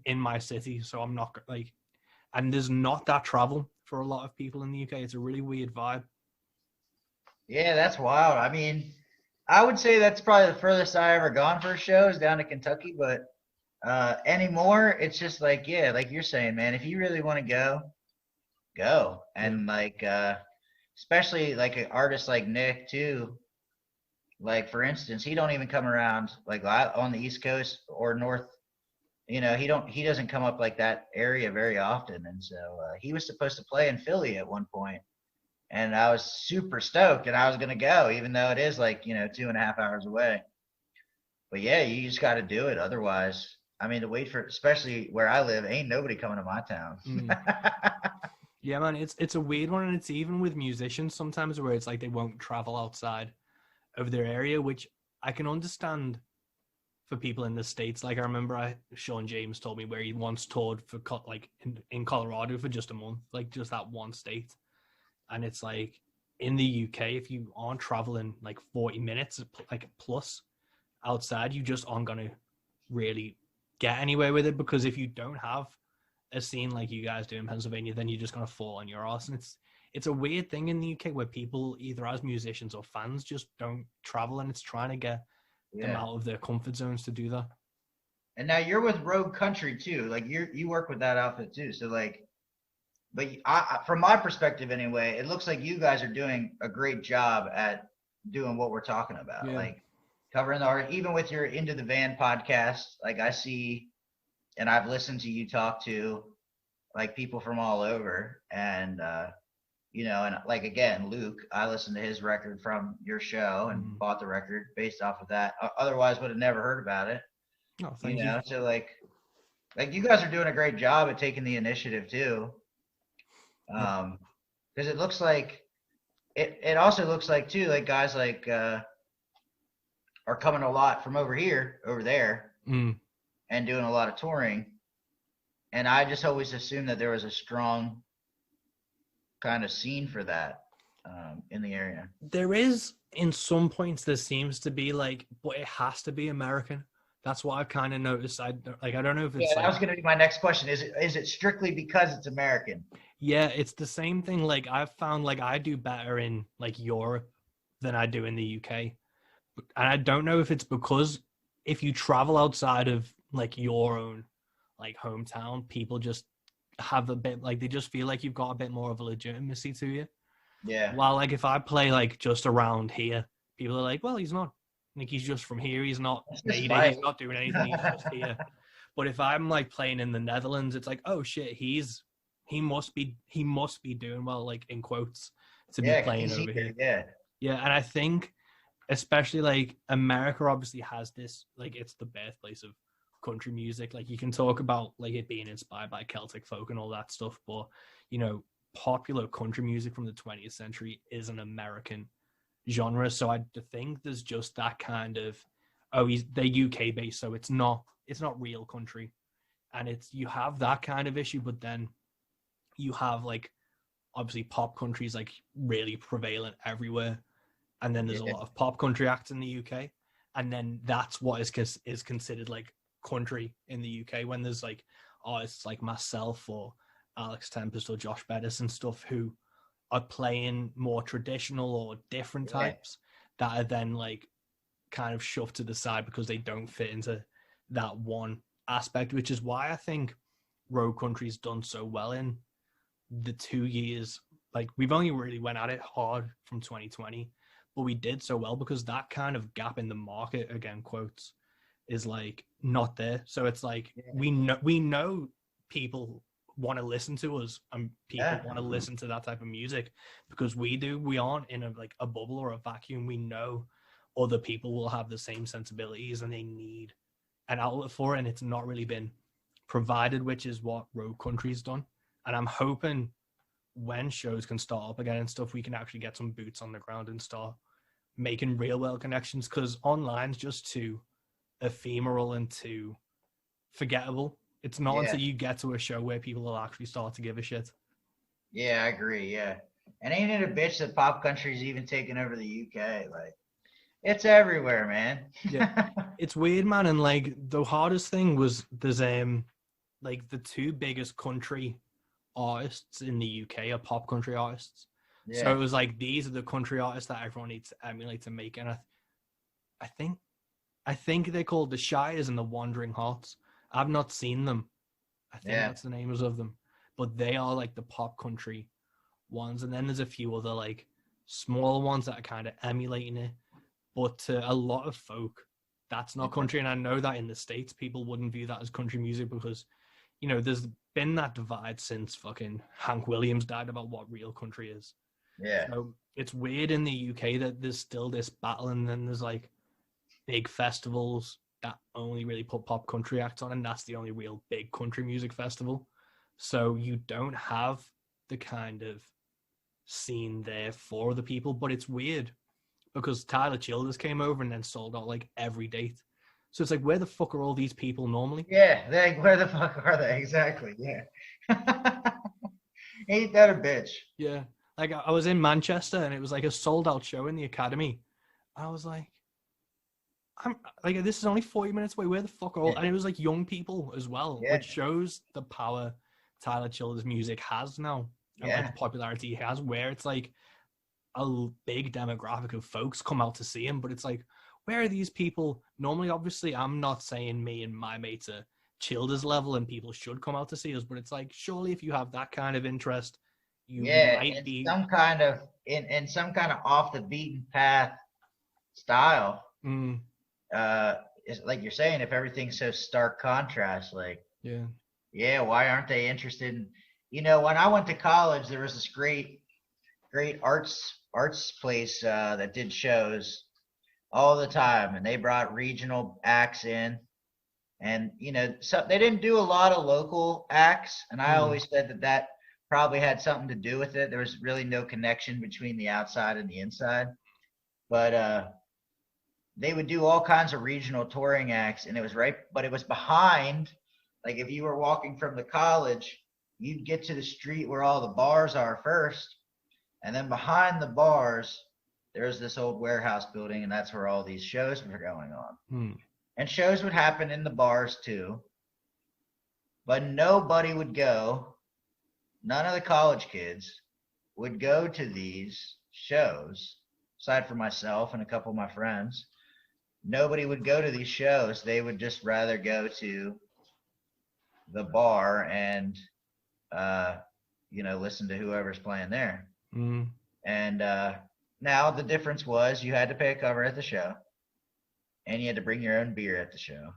in my city, so I'm not, like, and there's not that travel for a lot of people in the UK. It's a really weird vibe. Yeah, that's wild. I mean, I would say that's probably the furthest I ever gone for a show is down to Kentucky, but anymore, it's just like, yeah, like you're saying, man, if you really want to go. And like especially like an artist like Nick too, like for instance, he don't even come around like on the East Coast or North, you know, he doesn't come up like that area very often. And so he was supposed to play in Philly at one point, and I was super stoked, and I was gonna go even though it is like, you know, 2.5 hours away. But yeah, you just got to do it, otherwise, I mean, to wait for, especially where I live, ain't nobody coming to my town. Yeah, man, it's a weird one, and it's even with musicians sometimes where it's like they won't travel outside of their area, which I can understand for people in the States. Like, I remember Sean James told me where he once toured for like in Colorado for just a month, like just that one state. And it's like, in the UK, if you aren't traveling like 40 minutes like plus outside, you just aren't gonna really get anywhere with it, because if you don't have a scene like you guys do in Pennsylvania, then you're just gonna fall on your ass. And it's a weird thing in the UK where people, either as musicians or fans, just don't travel, and it's trying to get them out of their comfort zones to do that. And now you're with Rogue Country too, like you work with that outfit too, so like, but from my perspective anyway, it looks like you guys are doing a great job at doing what we're talking about. Like covering the art, even with your Into the Van podcast. Like, I see, and I've listened to you talk to like people from all over, and you know, and like, again, Luke, I listened to his record from your show and bought the record based off of that. Otherwise would have never heard about it. Oh, thank you. Know, so like you guys are doing a great job at taking the initiative too. Because it looks like it also looks like too, like guys like are coming a lot from over there, and doing a lot of touring. And I just always assumed that there was a strong kind of scene for that in the area. There is, in some points, there seems to be, like, but it has to be American. That's what I've kind of noticed. I don't know if it's that was going to be my next question. Is it strictly because it's American? Yeah, it's the same thing. Like, I've found, like, I do better in, like, Europe than I do in the UK. And I don't know if it's because if you travel outside of, like, your own, like, hometown, people just have a bit, like, they just feel like you've got a bit more of a legitimacy to you. Yeah. While, like, if I play, like, just around here, people are like, well, he's not Like he's just from here. He's not It's just made it. life. He's not doing anything. He's just here. But if I'm like playing in the Netherlands, it's like, oh shit, he must be doing well, like in quotes, to be playing over here. Yeah, and I think especially like America obviously has this, like it's the birthplace of country music. Like you can talk about like it being inspired by Celtic folk and all that stuff, but you know, popular country music from the 20th century is an American genre. So I think there's just that kind of, oh, they're UK based, so it's not real country, and it's, you have that kind of issue, but then you have like obviously pop countries like really prevalent everywhere, and then there's a lot of pop country acts in the UK, and then that's what is considered like country in the UK, when there's like artists like myself or Alex Tempest or Josh Bettis and stuff who are playing more traditional or different types that are then like kind of shoved to the side because they don't fit into that one aspect, which is why I think road country's done so well in the 2 years. Like we've only really went at it hard from 2020, but we did so well because that kind of gap in the market, again quotes, is like not there. So it's like we know people want to listen to us, and people want to listen to that type of music because we do. We aren't in a bubble or a vacuum. We know other people will have the same sensibilities and they need an outlet for it, and it's not really been provided, which is what road country's done. And I'm hoping when shows can start up again and stuff, we can actually get some boots on the ground and start making real world connections, because online's just too ephemeral and too forgettable. It's not until you get to a show where people will actually start to give a shit. Yeah, I agree. Yeah. And ain't it a bitch that pop country's even taken over the UK? Like, it's everywhere, man. Yeah. It's weird, man. And like the hardest thing was there's like the two biggest country artists in the UK are pop country artists. Yeah. So it was like, these are the country artists that everyone needs to emulate to make. And I think they're called the Shires and the Wandering Hearts. I've not seen them. I think that's the names of them. But they are like the pop country ones. And then there's a few other like small ones that are kind of emulating it. But to a lot of folk, that's not country. And I know that in the States, people wouldn't view that as country music because, you know, there's been that divide since fucking Hank Williams died about what real country is. Yeah. So it's weird in the UK that there's still this battle, and then there's like big festivals that only really put pop country acts on, and that's the only real big country music festival. So you don't have the kind of scene there for the people. But it's weird because Tyler Childers came over and then sold out like every date. So it's like, where the fuck are all these people normally? Yeah, where the fuck are they? Exactly, yeah. Ain't that a bitch? Yeah. Like, I was in Manchester and it was like a sold out show in the Academy. I was like, I'm like, this is only 40 minutes away. Where the fuck are all? And it was like young people as well, which shows the power Tyler Childers' music has now, and like the popularity he has, where it's like a big demographic of folks come out to see him. But it's like, where are these people? Normally, obviously, I'm not saying me and my mates are Childers level and people should come out to see us, but it's like, surely if you have that kind of interest, you might be some kind of in some kind of off the beaten path style. It's like you're saying, if everything's so stark contrast, like why aren't they interested in, you know, when I went to college, there was this great arts place that did shows all the time, and they brought regional acts in, and you know, so they didn't do a lot of local acts, and I always said that probably had something to do with it. There was really no connection between the outside and the inside, but they would do all kinds of regional touring acts, and it was behind, like if you were walking from the college, you'd get to the street where all the bars are first, and then behind the bars there's this old warehouse building, and that's where all these shows were going on. And shows would happen in the bars too, but nobody would go. None of the college kids would go to these shows, aside from myself and a couple of my friends. Nobody would go to these shows. They would just rather go to the bar and, you know, listen to whoever's playing there. And now the difference was you had to pay a cover at the show. and you had to bring your own beer at the show.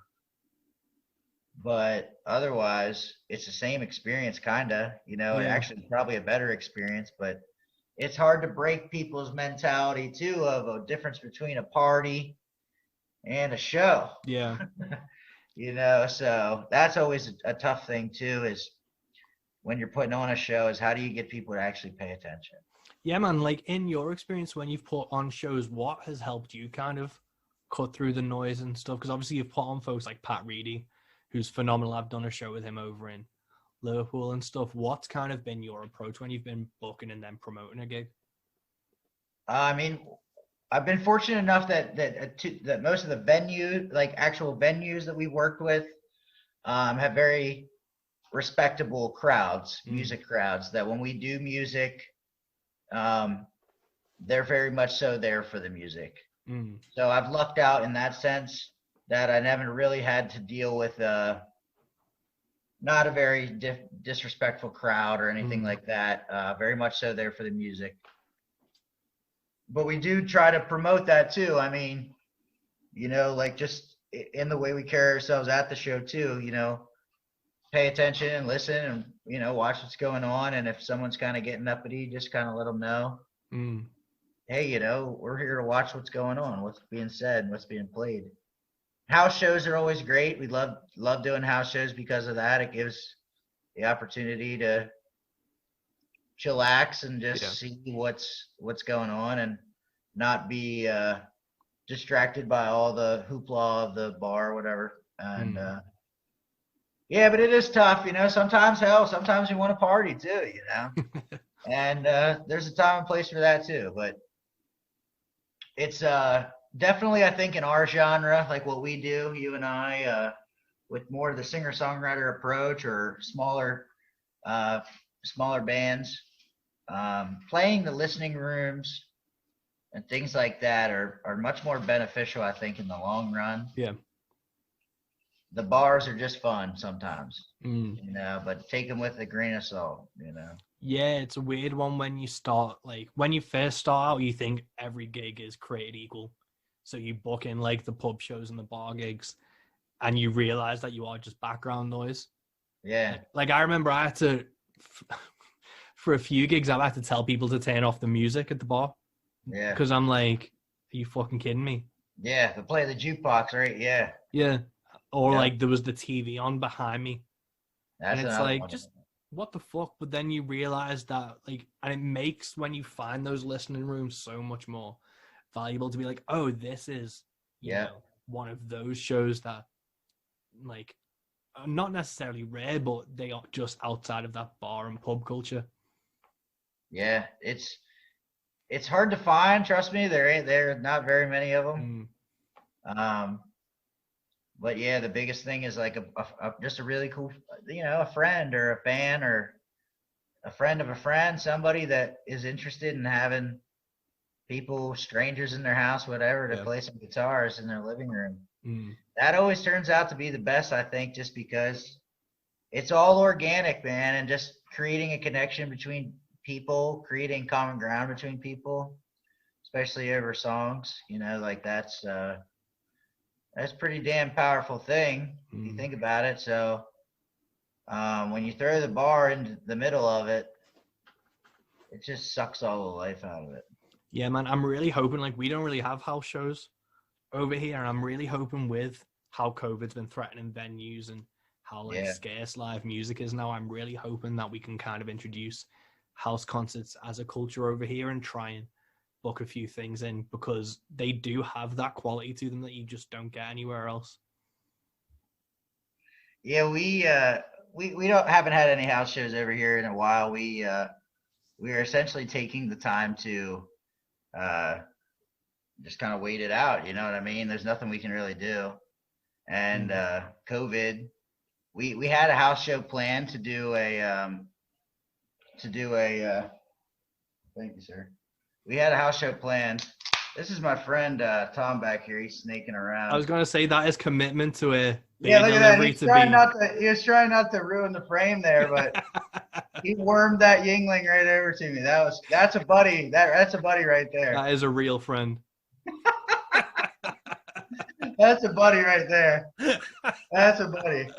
But otherwise, it's the same experience, kind of. Actually probably a better experience, but it's hard to break people's mentality, too, of a difference between a party and a show. Yeah. So that's always a tough thing, too, is when you're putting on a show is how do you get people to actually pay attention? Yeah, man, like in your experience when you've put on shows, what has helped you kind of cut through the noise and stuff? Because obviously you've put on folks like Pat Reedy, who's phenomenal. I've done a show with him over in Liverpool and stuff. What's kind of been your approach when you've been booking and then promoting a gig? I mean, I've been fortunate enough that most of the actual venues that we worked with, have very respectable crowds, music crowds, that when we do music, they're very much so there for the music. So I've lucked out in that sense that I never really had to deal with not a very disrespectful crowd or anything like that. Very much so there for the music. But we do try to promote that too. I mean, like just in the way we carry ourselves at the show too, pay attention and listen and, watch what's going on. And if someone's kind of getting uppity, just kind of let them know, hey, we're here to watch what's going on, what's being said and what's being played. House shows are always great. We love doing house shows because of that. It gives the opportunity to chillax and just see what's going on and not be distracted by all the hoopla of the bar or whatever. And but it is tough, sometimes you want to party too, and there's a time and place for that too. But it's definitely, I think, in our genre, like what we do, you and I, with more of the singer-songwriter approach or smaller bands, playing the listening rooms and things like that are much more beneficial, I think, in the long run. Yeah. The bars are just fun sometimes, but take them with a grain of salt, Yeah, it's a weird one when you start, like, when you first start out, you think every gig is created equal. So you book in, like, the pub shows and the bar gigs, and you realize that you are just background noise. Yeah. Like, I remember I had to, for a few gigs, I had to tell people to turn off the music at the bar. Yeah. Because I'm like, are you fucking kidding me? Yeah, to play the jukebox, right? Yeah. Yeah. Or, like, there was the TV on behind me. That's and it's like, one. just, what the fuck? But then you realize that, like, and it makes, when you find those listening rooms, so much more valuable to be like, oh, this is, you know, one of those shows that, like, are not necessarily rare, but they are just outside of that bar and pub culture. Yeah, it's hard to find. Trust me, there are not very many of them. But yeah, the biggest thing is like just a really cool, a friend or a fan or a friend of a friend, somebody that is interested in having people, strangers in their house, whatever, to play some guitars in their living room. That always turns out to be the best, I think, just because it's all organic, man, and just creating a connection between people, creating common ground between people, especially over songs, like that's a pretty damn powerful thing if you think about it. So when you throw the bar into the middle of it, it just sucks all the life out of it. Yeah, man, I'm really hoping, like, we don't really have house shows over here, and I'm really hoping with how COVID's been threatening venues and how, like, scarce live music is now, I'm really hoping that we can kind of introduce house concerts as a culture over here and try and book a few things in, because they do have that quality to them that you just don't get anywhere else. Yeah, we haven't had any house shows over here in a while. We are essentially taking the time to just kind of wait it out. You know what I mean? There's nothing we can really do. And COVID, we had a house show planned to do a thank you, sir. We had a house show planned. This is my friend Tom back here. He's snaking around. I was going to say that is commitment to a look at that. He was trying not to ruin the frame there, but he wormed that Yingling right over to me. That's a buddy. That's a buddy right there. That is a real friend. That's a buddy right there. That's a buddy.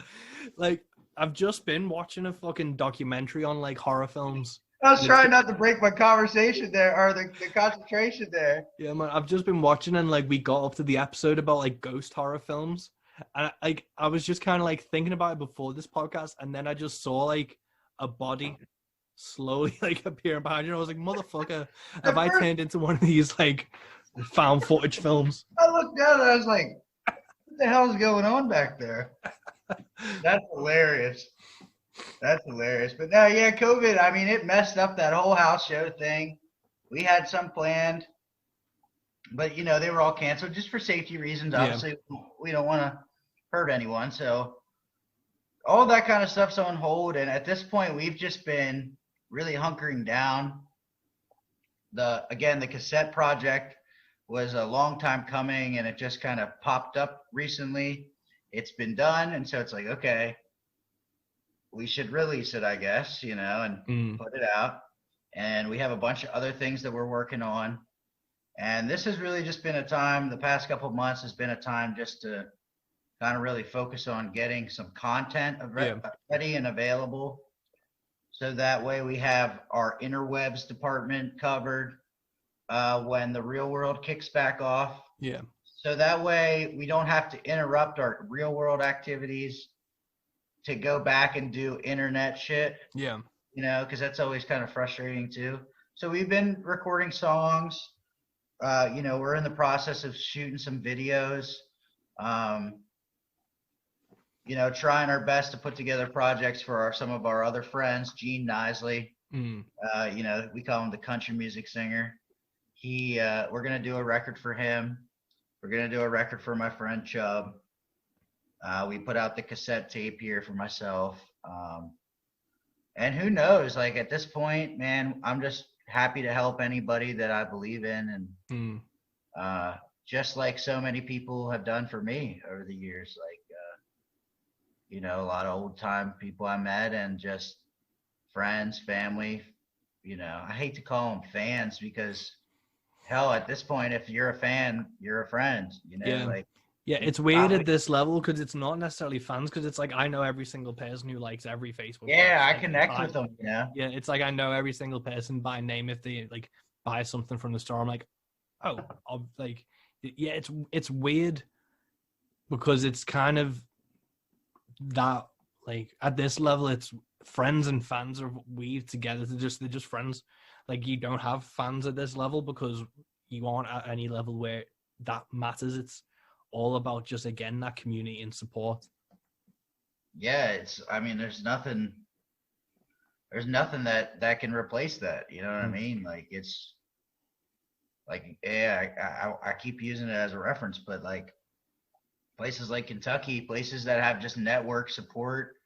Like, I've just been watching a fucking documentary on like horror films. I was trying not to break my conversation there, or the concentration there. Yeah, man, I've just been watching, and like we got up to the episode about like ghost horror films, and I was just kind of like thinking about it before this podcast, and then I just saw like a body slowly like appearing behind you. And I was like, motherfucker, have I turned into one of these like found footage films? I looked down and I was like, what the hell is going on back there? That's hilarious. That's hilarious. But no, yeah, COVID, I mean, it messed up that whole house show thing. We had some planned, but, you know, they were all canceled just for safety reasons. Obviously, we don't want to hurt anyone. So all that kind of stuff's on hold. And at this point, we've just been really hunkering down. The cassette project was a long time coming, and it just kind of popped up recently. It's been done, and so it's like, okay, we should release it, I guess, you know, and put it out. And we have a bunch of other things that we're working on. And this has really just been a time, the past couple of months has been a time just to kind of really focus on getting some content ready and available. So that way we have our interwebs department covered when the real world kicks back off. Yeah. So that way we don't have to interrupt our real world activities to go back and do internet shit. Yeah. You know, because that's always kind of frustrating too. So we've been recording songs. You know, we're in the process of shooting some videos. You know, trying our best to put together projects for some of our other friends. Gene Nisley, you know, we call him the country music singer. We're gonna do a record for him. We're gonna do a record for my friend Chubb. We put out the cassette tape here for myself. And who knows? Like at this point, man, I'm just happy to help anybody that I believe in, and just like so many people have done for me over the years, like you know, a lot of old time people I met, and just friends, family. You know, I hate to call them fans because, hell, at this point, if you're a fan, you're a friend. You know, like. Yeah, it's weird at this level because it's not necessarily fans, because it's like I know every single person who likes every Facebook. Yeah, I connect with them, you know? Yeah, it's like I know every single person by name. If they like buy something from the store, I'm like, oh, I'll, like, yeah, it's weird because it's kind of that, like, at this level, it's friends and fans are weaved together. They're just friends. Like, you don't have fans at this level because you aren't at any level where that matters. It's all about just, again, that community and support. Yeah, I mean, there's nothing that can replace that. You know what I mean? Like, it's like, yeah, I keep using it as a reference, but like places like Kentucky, places that have just network support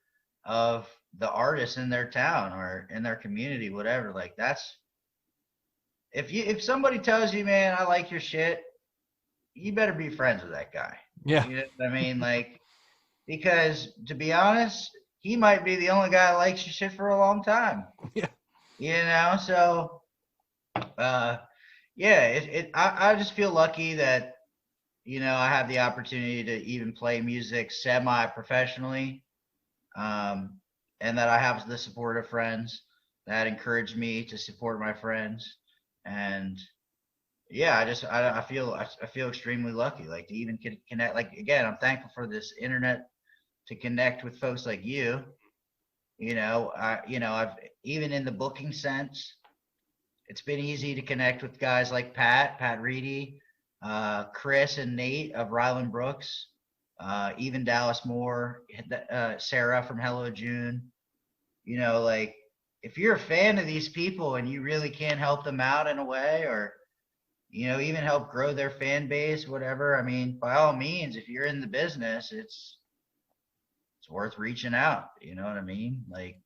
of the artists in their town or in their community, whatever, like that's, if somebody tells you, man, I like your shit, you better be friends with that guy. Yeah. You know what I mean? Like, because to be honest, he might be the only guy that likes your shit for a long time. Yeah. You know, so yeah, I just feel lucky that, you know, I have the opportunity to even play music semi-professionally, and that I have the support of friends that encourage me to support my friends. And yeah, I feel extremely lucky, like to even connect. Like, again, I'm thankful for this internet to connect with folks like you. You know, I've even in the booking sense, it's been easy to connect with guys like Pat Reedy, Chris and Nate of Ryland Brooks, even Dallas Moore, Sarah from Hello June. You know, like, if you're a fan of these people and you really can't help them out in a way, or, you know, even help grow their fan base, whatever, I mean, by all means, if you're in the business, it's worth reaching out. You know what I mean? Like,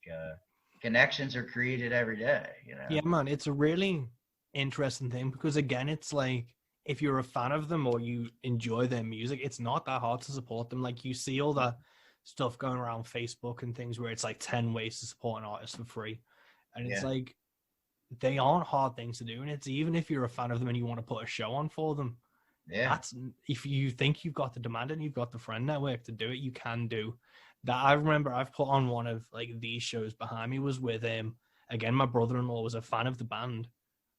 connections are created every day, you know? Yeah, man, it's a really interesting thing because, again, it's like, if you're a fan of them or you enjoy their music, it's not that hard to support them. Like, you see all that stuff going around Facebook and things where it's like 10 ways to support an artist for free. And it's like, they aren't hard things to do. And it's even if you're a fan of them and you want to put a show on for them, Yeah. That's, if you think you've got the demand and you've got the friend network to do it, you can do that. I remember I've put on one of like these shows behind me was with again, my brother-in-law was a fan of the band,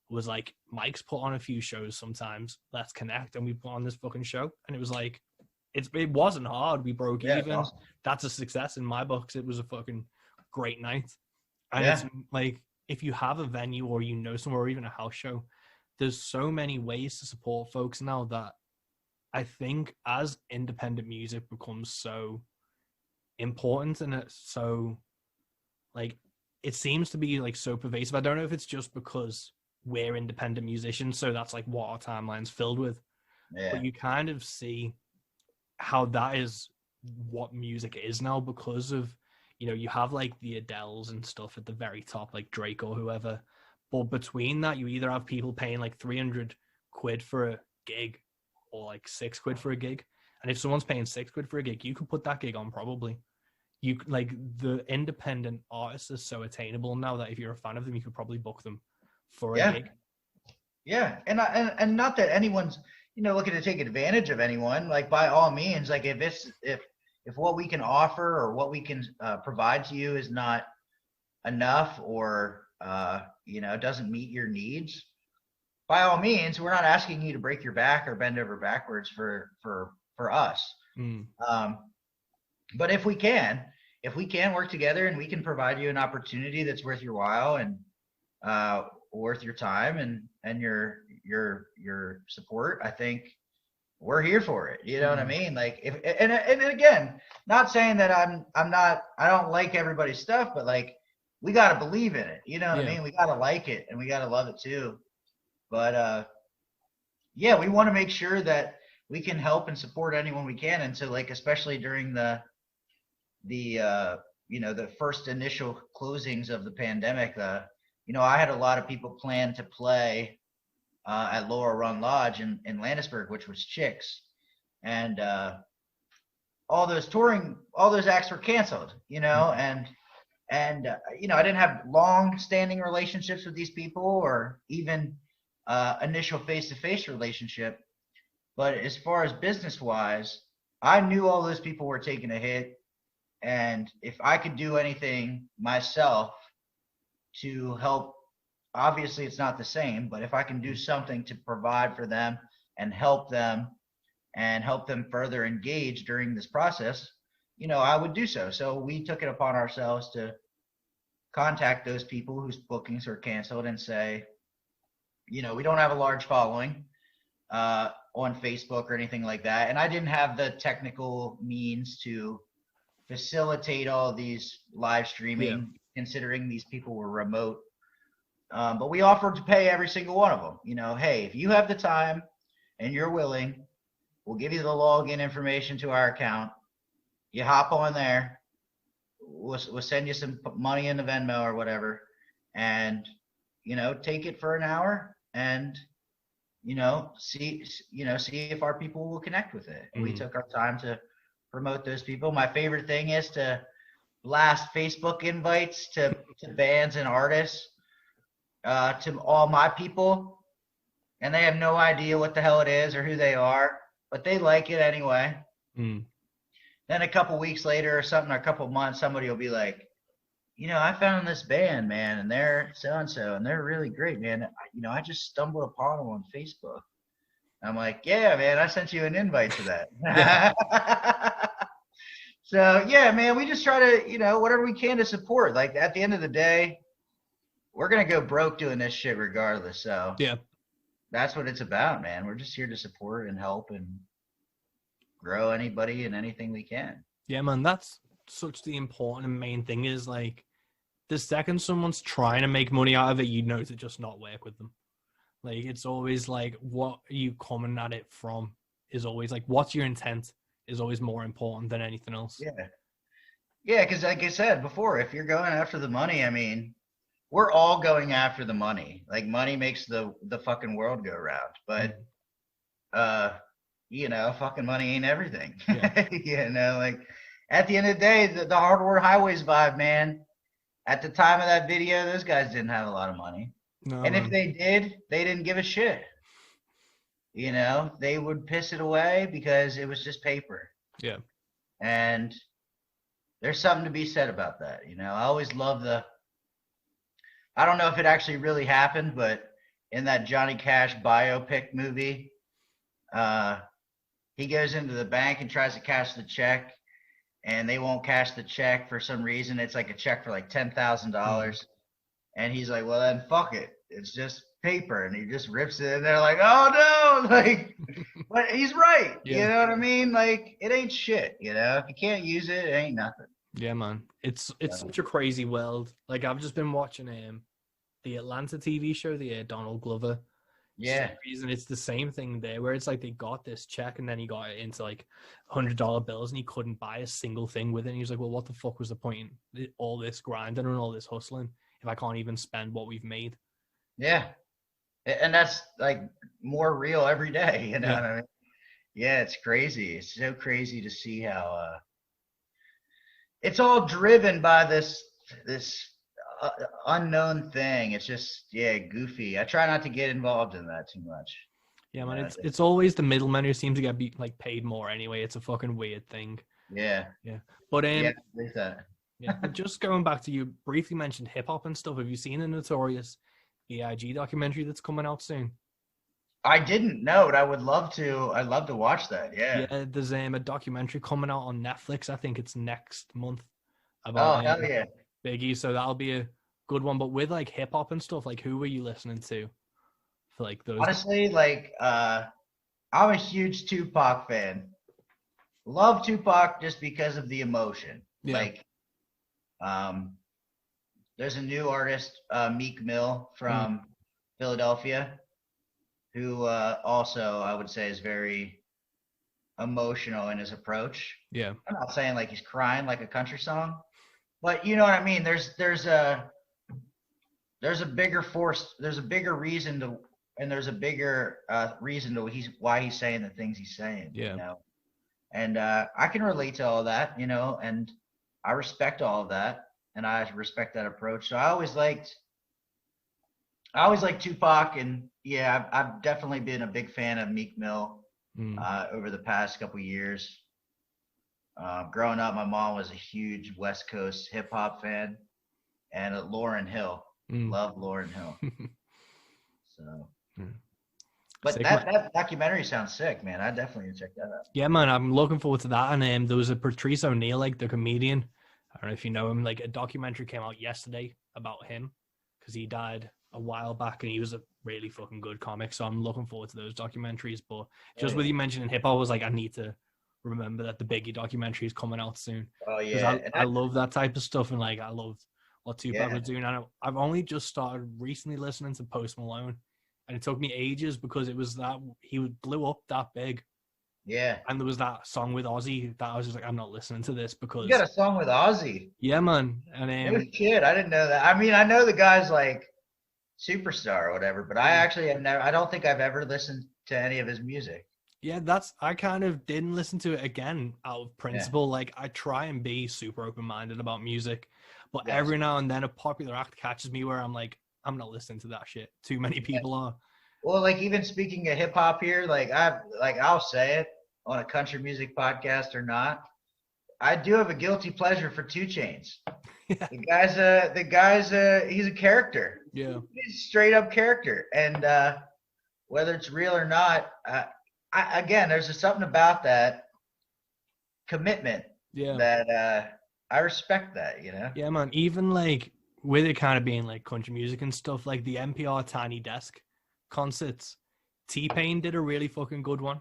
was like, Mike's put on a few shows sometimes, let's connect. And we put on this fucking show, and it was like, it wasn't hard. We broke Yeah, it's even. awesome. That's a success in my books. It was a fucking great night. And Yeah. it's like, if you have a venue or you know somewhere, or even a house show, there's so many ways to support folks now that I think as independent music becomes so important, and it's so like, it seems to be like so pervasive. I don't know if it's just because we're independent musicians, so that's like what our timeline's filled with. Yeah. But you kind of see how that is what music is now, because of, you know, you have like the Adeles and stuff at the very top, like Drake or whoever. But between that, you either have people paying like 300 quid for a gig, or like 6 quid for a gig. And if someone's paying 6 quid for a gig, you could put that gig on probably. You like, the independent artists are so attainable now that if you're a fan of them, you could probably book them for a gig. Yeah. And not that anyone's, you know, looking to take advantage of anyone. Like, by all means, like, if what we can offer or what we can provide to you is not enough, or you know, doesn't meet your needs, by all means, we're not asking you to break your back or bend over backwards for us. But if we can work together and we can provide you an opportunity that's worth your while and worth your time and your support, I think we're here for it. You know what I mean? Like, if and again, not saying that I don't like everybody's stuff, but like, we got to believe in it. You know what I mean? We got to like it and we got to love it too. But yeah, we want to make sure that we can help and support anyone we can. And so, like, especially during the you know, the first initial closings of the pandemic, you know, I had a lot of people plan to play at Laurel Run Lodge in Landisburg, which was Chicks, and all those acts were canceled. You know, and you know, I didn't have long-standing relationships with these people, or even initial face-to-face relationship. But as far as business-wise, I knew all those people were taking a hit, and if I could do anything myself to help, obviously it's not the same, but if I can do something to provide for them and help them further engage during this process, you know, I would do so. So we took it upon ourselves to contact those people whose bookings were canceled and say, you know, we don't have a large following on Facebook or anything like that, and I didn't have the technical means to facilitate all these live streaming, considering these people were remote. But we offered to pay every single one of them. You know, hey, if you have the time and you're willing, we'll give you the login information to our account. You hop on there. We'll send you some money in the Venmo or whatever, and, you know, take it for an hour and, you know, see if our people will connect with it. We took our time to promote those people. My favorite thing is to blast Facebook invites to bands and artists, to all my people, and they have no idea what the hell it is or who they are, but they like it anyway. Then a couple weeks later or something, or a couple months, somebody will be like, you know, I found this band, man, and they're so-and-so, and they're really great, man. You know, I just stumbled upon them on Facebook. I'm like, yeah, man, I sent you an invite to that. So, yeah, man, we just try to, you know, whatever we can to support. Like, at the end of the day, we're going to go broke doing this shit regardless. So Yeah. that's what it's about, man. We're just here to support and help and grow anybody and anything we can. Yeah, man, that's such the important and main thing, is like, the second someone's trying to make money out of it, you know to just not work with them. Like, it's always like, what are you coming at it from is always like, what's your intent is always more important than anything else. Yeah, because like I said before, if you're going after the money, I mean, we're all going after the money. Like, money makes the fucking world go round. But you know, fucking money ain't everything. Yeah. You know, like, at the end of the day, the Hardware Highways vibe, man. At the time of that video, those guys didn't have a lot of money. No, And man. if they did, they didn't give a shit. you know, they would piss it away because it was just paper. Yeah. And there's something to be said about that. You know, I always love I don't know if it actually really happened, but in that Johnny Cash biopic movie, he goes into the bank and tries to cash the check, and they won't cash the check for some reason. It's like a check for like $10,000. And he's like, well, then fuck it. It's just paper. And he just rips it. And they're like, oh, no. Like, but he's right. Yeah. You know what I mean? Like, it ain't shit. You know, if you can't use it, it ain't nothing. Yeah, man. It's such a crazy world. Like, I've just been watching the Atlanta TV show, the Donald Glover Yeah. series, and it's the same thing there, where it's like they got this check and then he got it into like $100 bills and he couldn't buy a single thing with it. And he was like, well, what the fuck was the point in all this grinding and all this hustling if I can't even spend what we've made? Yeah. And that's like more real every day. You know what I mean? Yeah, it's crazy. It's so crazy to see how it's all driven by this unknown thing. It's just, yeah, goofy. I try not to get involved in that too much. Yeah, man. It's always the middlemen who seem to get paid more anyway. It's a fucking weird thing. Yeah. Yeah. But Yeah, there's that. yeah, but just going back to, you briefly mentioned hip hop and stuff. Have you seen the Notorious B.I.G. documentary that's coming out soon? I didn't know, but I would love to. I'd love to watch that. Yeah. Yeah, there's a documentary coming out on Netflix. I think it's next month Oh, about hell yeah. Biggie. So that'll be a good one. But with like hip hop and stuff, like who were you listening to for like those? Honestly, like I'm a huge Tupac fan. Love Tupac just because of the emotion. Yeah. Like there's a new artist, Meek Mill from Philadelphia, who also I would say is very emotional in his approach. Yeah. I'm not saying like he's crying like a country song, but you know what I mean. There's a bigger force. There's a bigger reason to, and there's a bigger reason to why he's saying the things he's saying. Yeah. You know, and I can relate to all that. You know, and I respect all of that, and I respect that approach. So I always liked Tupac, and yeah, I've definitely been a big fan of Meek Mill over the past couple years. Growing up, my mom was a huge West Coast hip hop fan, and Lauryn Hill. Love Lauryn Hill. So, but Sick, that documentary sounds sick, man. I definitely need to check that out. Yeah, man, I'm looking forward to that. And there was a Patrice O'Neal, like the comedian. I don't know if you know him. Like a documentary came out yesterday about him because he died a while back, and he was a really fucking good comic. So I'm looking forward to those documentaries. But just with you mentioning hip hop, I was like, I need to remember that the Biggie documentary is coming out soon. Oh yeah, I love that type of stuff, and like I love what Tupac was doing. And I've only just started recently listening to Post Malone, and it took me ages because it was that he blew up that big. Yeah. And there was that song with Ozzy that I was just like, I'm not listening to this because You got a song with Ozzy. Yeah, man. And Oh shit, I didn't know that. I mean, I know the guy's like superstar or whatever, but I actually have never. I don't think I've ever listened to any of his music. yeah, I kind of didn't listen to it again out of principle. Like I try and be super open-minded about music, but every now and then a popular act catches me where I'm like, I'm not listening to that shit. Too many people are. Well, like even speaking of hip hop here, like I'll say it on a country music podcast or not. I do have a guilty pleasure for 2 Chainz. Yeah. The guy's he's a character. Yeah. He's a straight up character, and whether it's real or not, again, there's something about that commitment. Yeah. That I respect that, you know. Yeah, man. Even like with it kind of being like country music and stuff, like the NPR Tiny Desk concerts, T-Pain did a really fucking good one.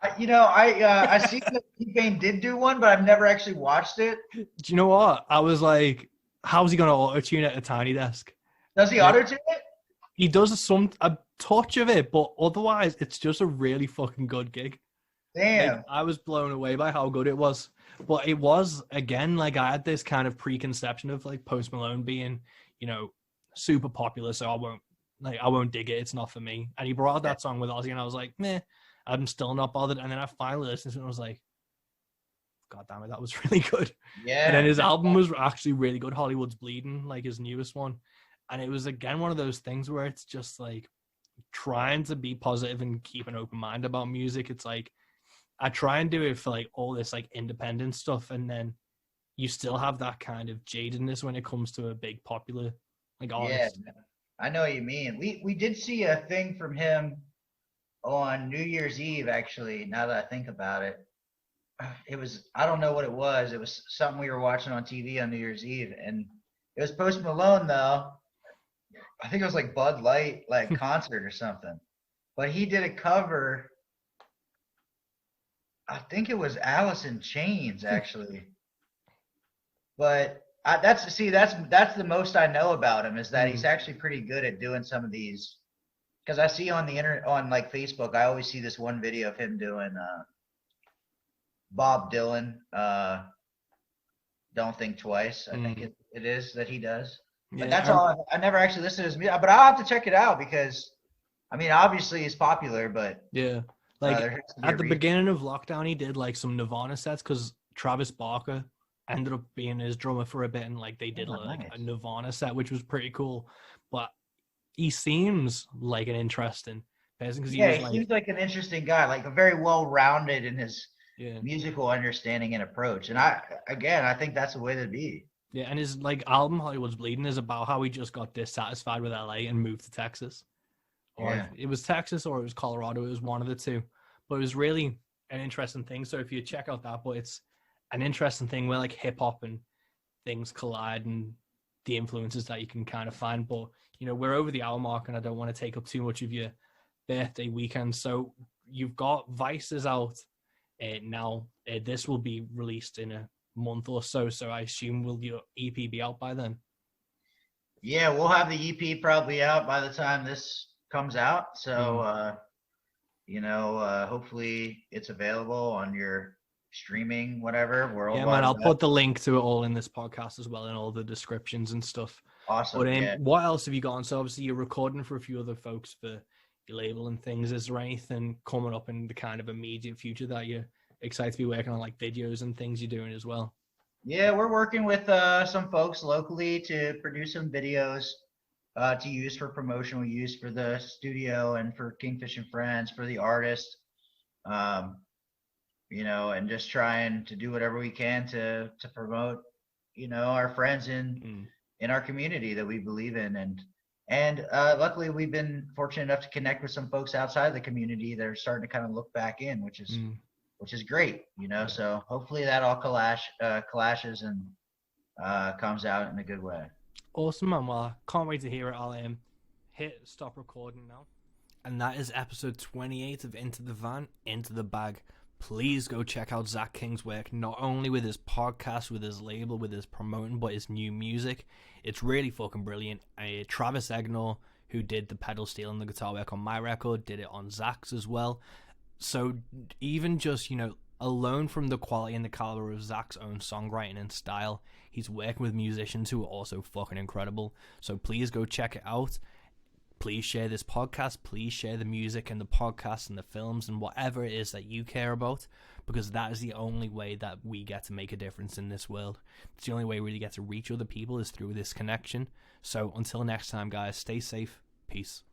I see that T-Pain did do one, but I've never actually watched it. Do you know what? I was like, how's he going to auto-tune at a Tiny Desk? Does he auto-tune it? He does a touch of it, but otherwise it's just a really fucking good gig. Damn. Like, I was blown away by how good it was. But it was, again, like I had this kind of preconception of like Post Malone being, you know, super popular, so I won't dig it. It's not for me. And he brought out that song with Ozzy, and I was like, meh, I'm still not bothered. And then I finally listened to it and I was like, God damn it, that was really good. Yeah. And then his album was actually really good. Hollywood's Bleeding, like his newest one. And it was, again, one of those things where it's just like trying to be positive and keep an open mind about music. It's like I try and do it for like all this like independent stuff, and then you still have that kind of jadedness when it comes to a big popular like artist. Yeah, I know what you mean. We did see a thing from him on New Year's Eve, actually, now that I think about it. It was, I don't know what it was. It was something we were watching on TV on New Year's Eve, and it was Post Malone, though. I think it was like Bud Light, like concert or something. But he did a cover. I think it was Alice in Chains, actually. But that's the most I know about him, is that he's actually pretty good at doing some of these. Because I see on the internet, on like Facebook, I always see this one video of him doing Bob Dylan. Don't Think Twice. I think it is that he does. But Yeah, that's all. I never actually listened to his music, but I'll have to check it out because, I mean, obviously he's popular, but yeah. Like there has to be a at the reason. beginning of lockdown, he did like some Nirvana sets because Travis Barker ended up being his drummer for a bit, and like they did like nice. a Nirvana set, which was pretty cool. But he seems like an interesting person because Yeah, was he like, seems like an interesting guy, like a very well-rounded in his yeah, musical understanding and approach. And I think that's the way to be. yeah, and his like album Hollywood's Bleeding is about how he just got dissatisfied with LA and moved to Texas. Or Yeah. it was Texas or it was Colorado. It was one of the two. But it was really an interesting thing. So if you check out that, but it's an interesting thing where like hip hop and things collide and the influences that you can kind of find. But you know, we're over the hour mark, and I don't want to take up too much of your birthday weekend. So you've got Vices out now. This will be released in a month or so. So I assume will your EP be out by then? Yeah, we'll have the EP probably out by the time this comes out. So, hopefully it's available on your streaming, whatever, worldwide. Yeah, man, I'll put the link to it all in this podcast as well, in all the descriptions and stuff. Awesome. But yeah. what else have you got on? So obviously you're recording for a few other folks for your label and things. Is there anything coming up in the kind of immediate future that you're excited to be working on, like videos and things you're doing as well? Yeah, we're working with some folks locally to produce some videos to use for promotional use for the studio and for Kingfish and Friends, for the artist. And just trying to do whatever we can to promote, our friends in our community that we believe in. And luckily we've been fortunate enough to connect with some folks outside the community that are starting to kind of look back in, which is great, so hopefully that all clashes and comes out in a good way. Awesome, man. Well, I can't wait to hear it. I'll hit stop recording now. And that is episode 28 of Into the Van, Into the Bag. Please go check out Zach King's work, not only with his podcast, with his label, with his promoting, but his new music. It's really fucking brilliant. Travis Egnor, who did the pedal steel and the guitar work on my record, did it on Zach's as well. So even just, alone from the quality and the caliber of Zach's own songwriting and style, he's working with musicians who are also fucking incredible. So please go check it out. Please share this podcast. Please share the music and the podcasts and the films and whatever it is that you care about, because that is the only way that we get to make a difference in this world. It's the only way we really get to reach other people is through this connection. So until next time, guys, stay safe. Peace.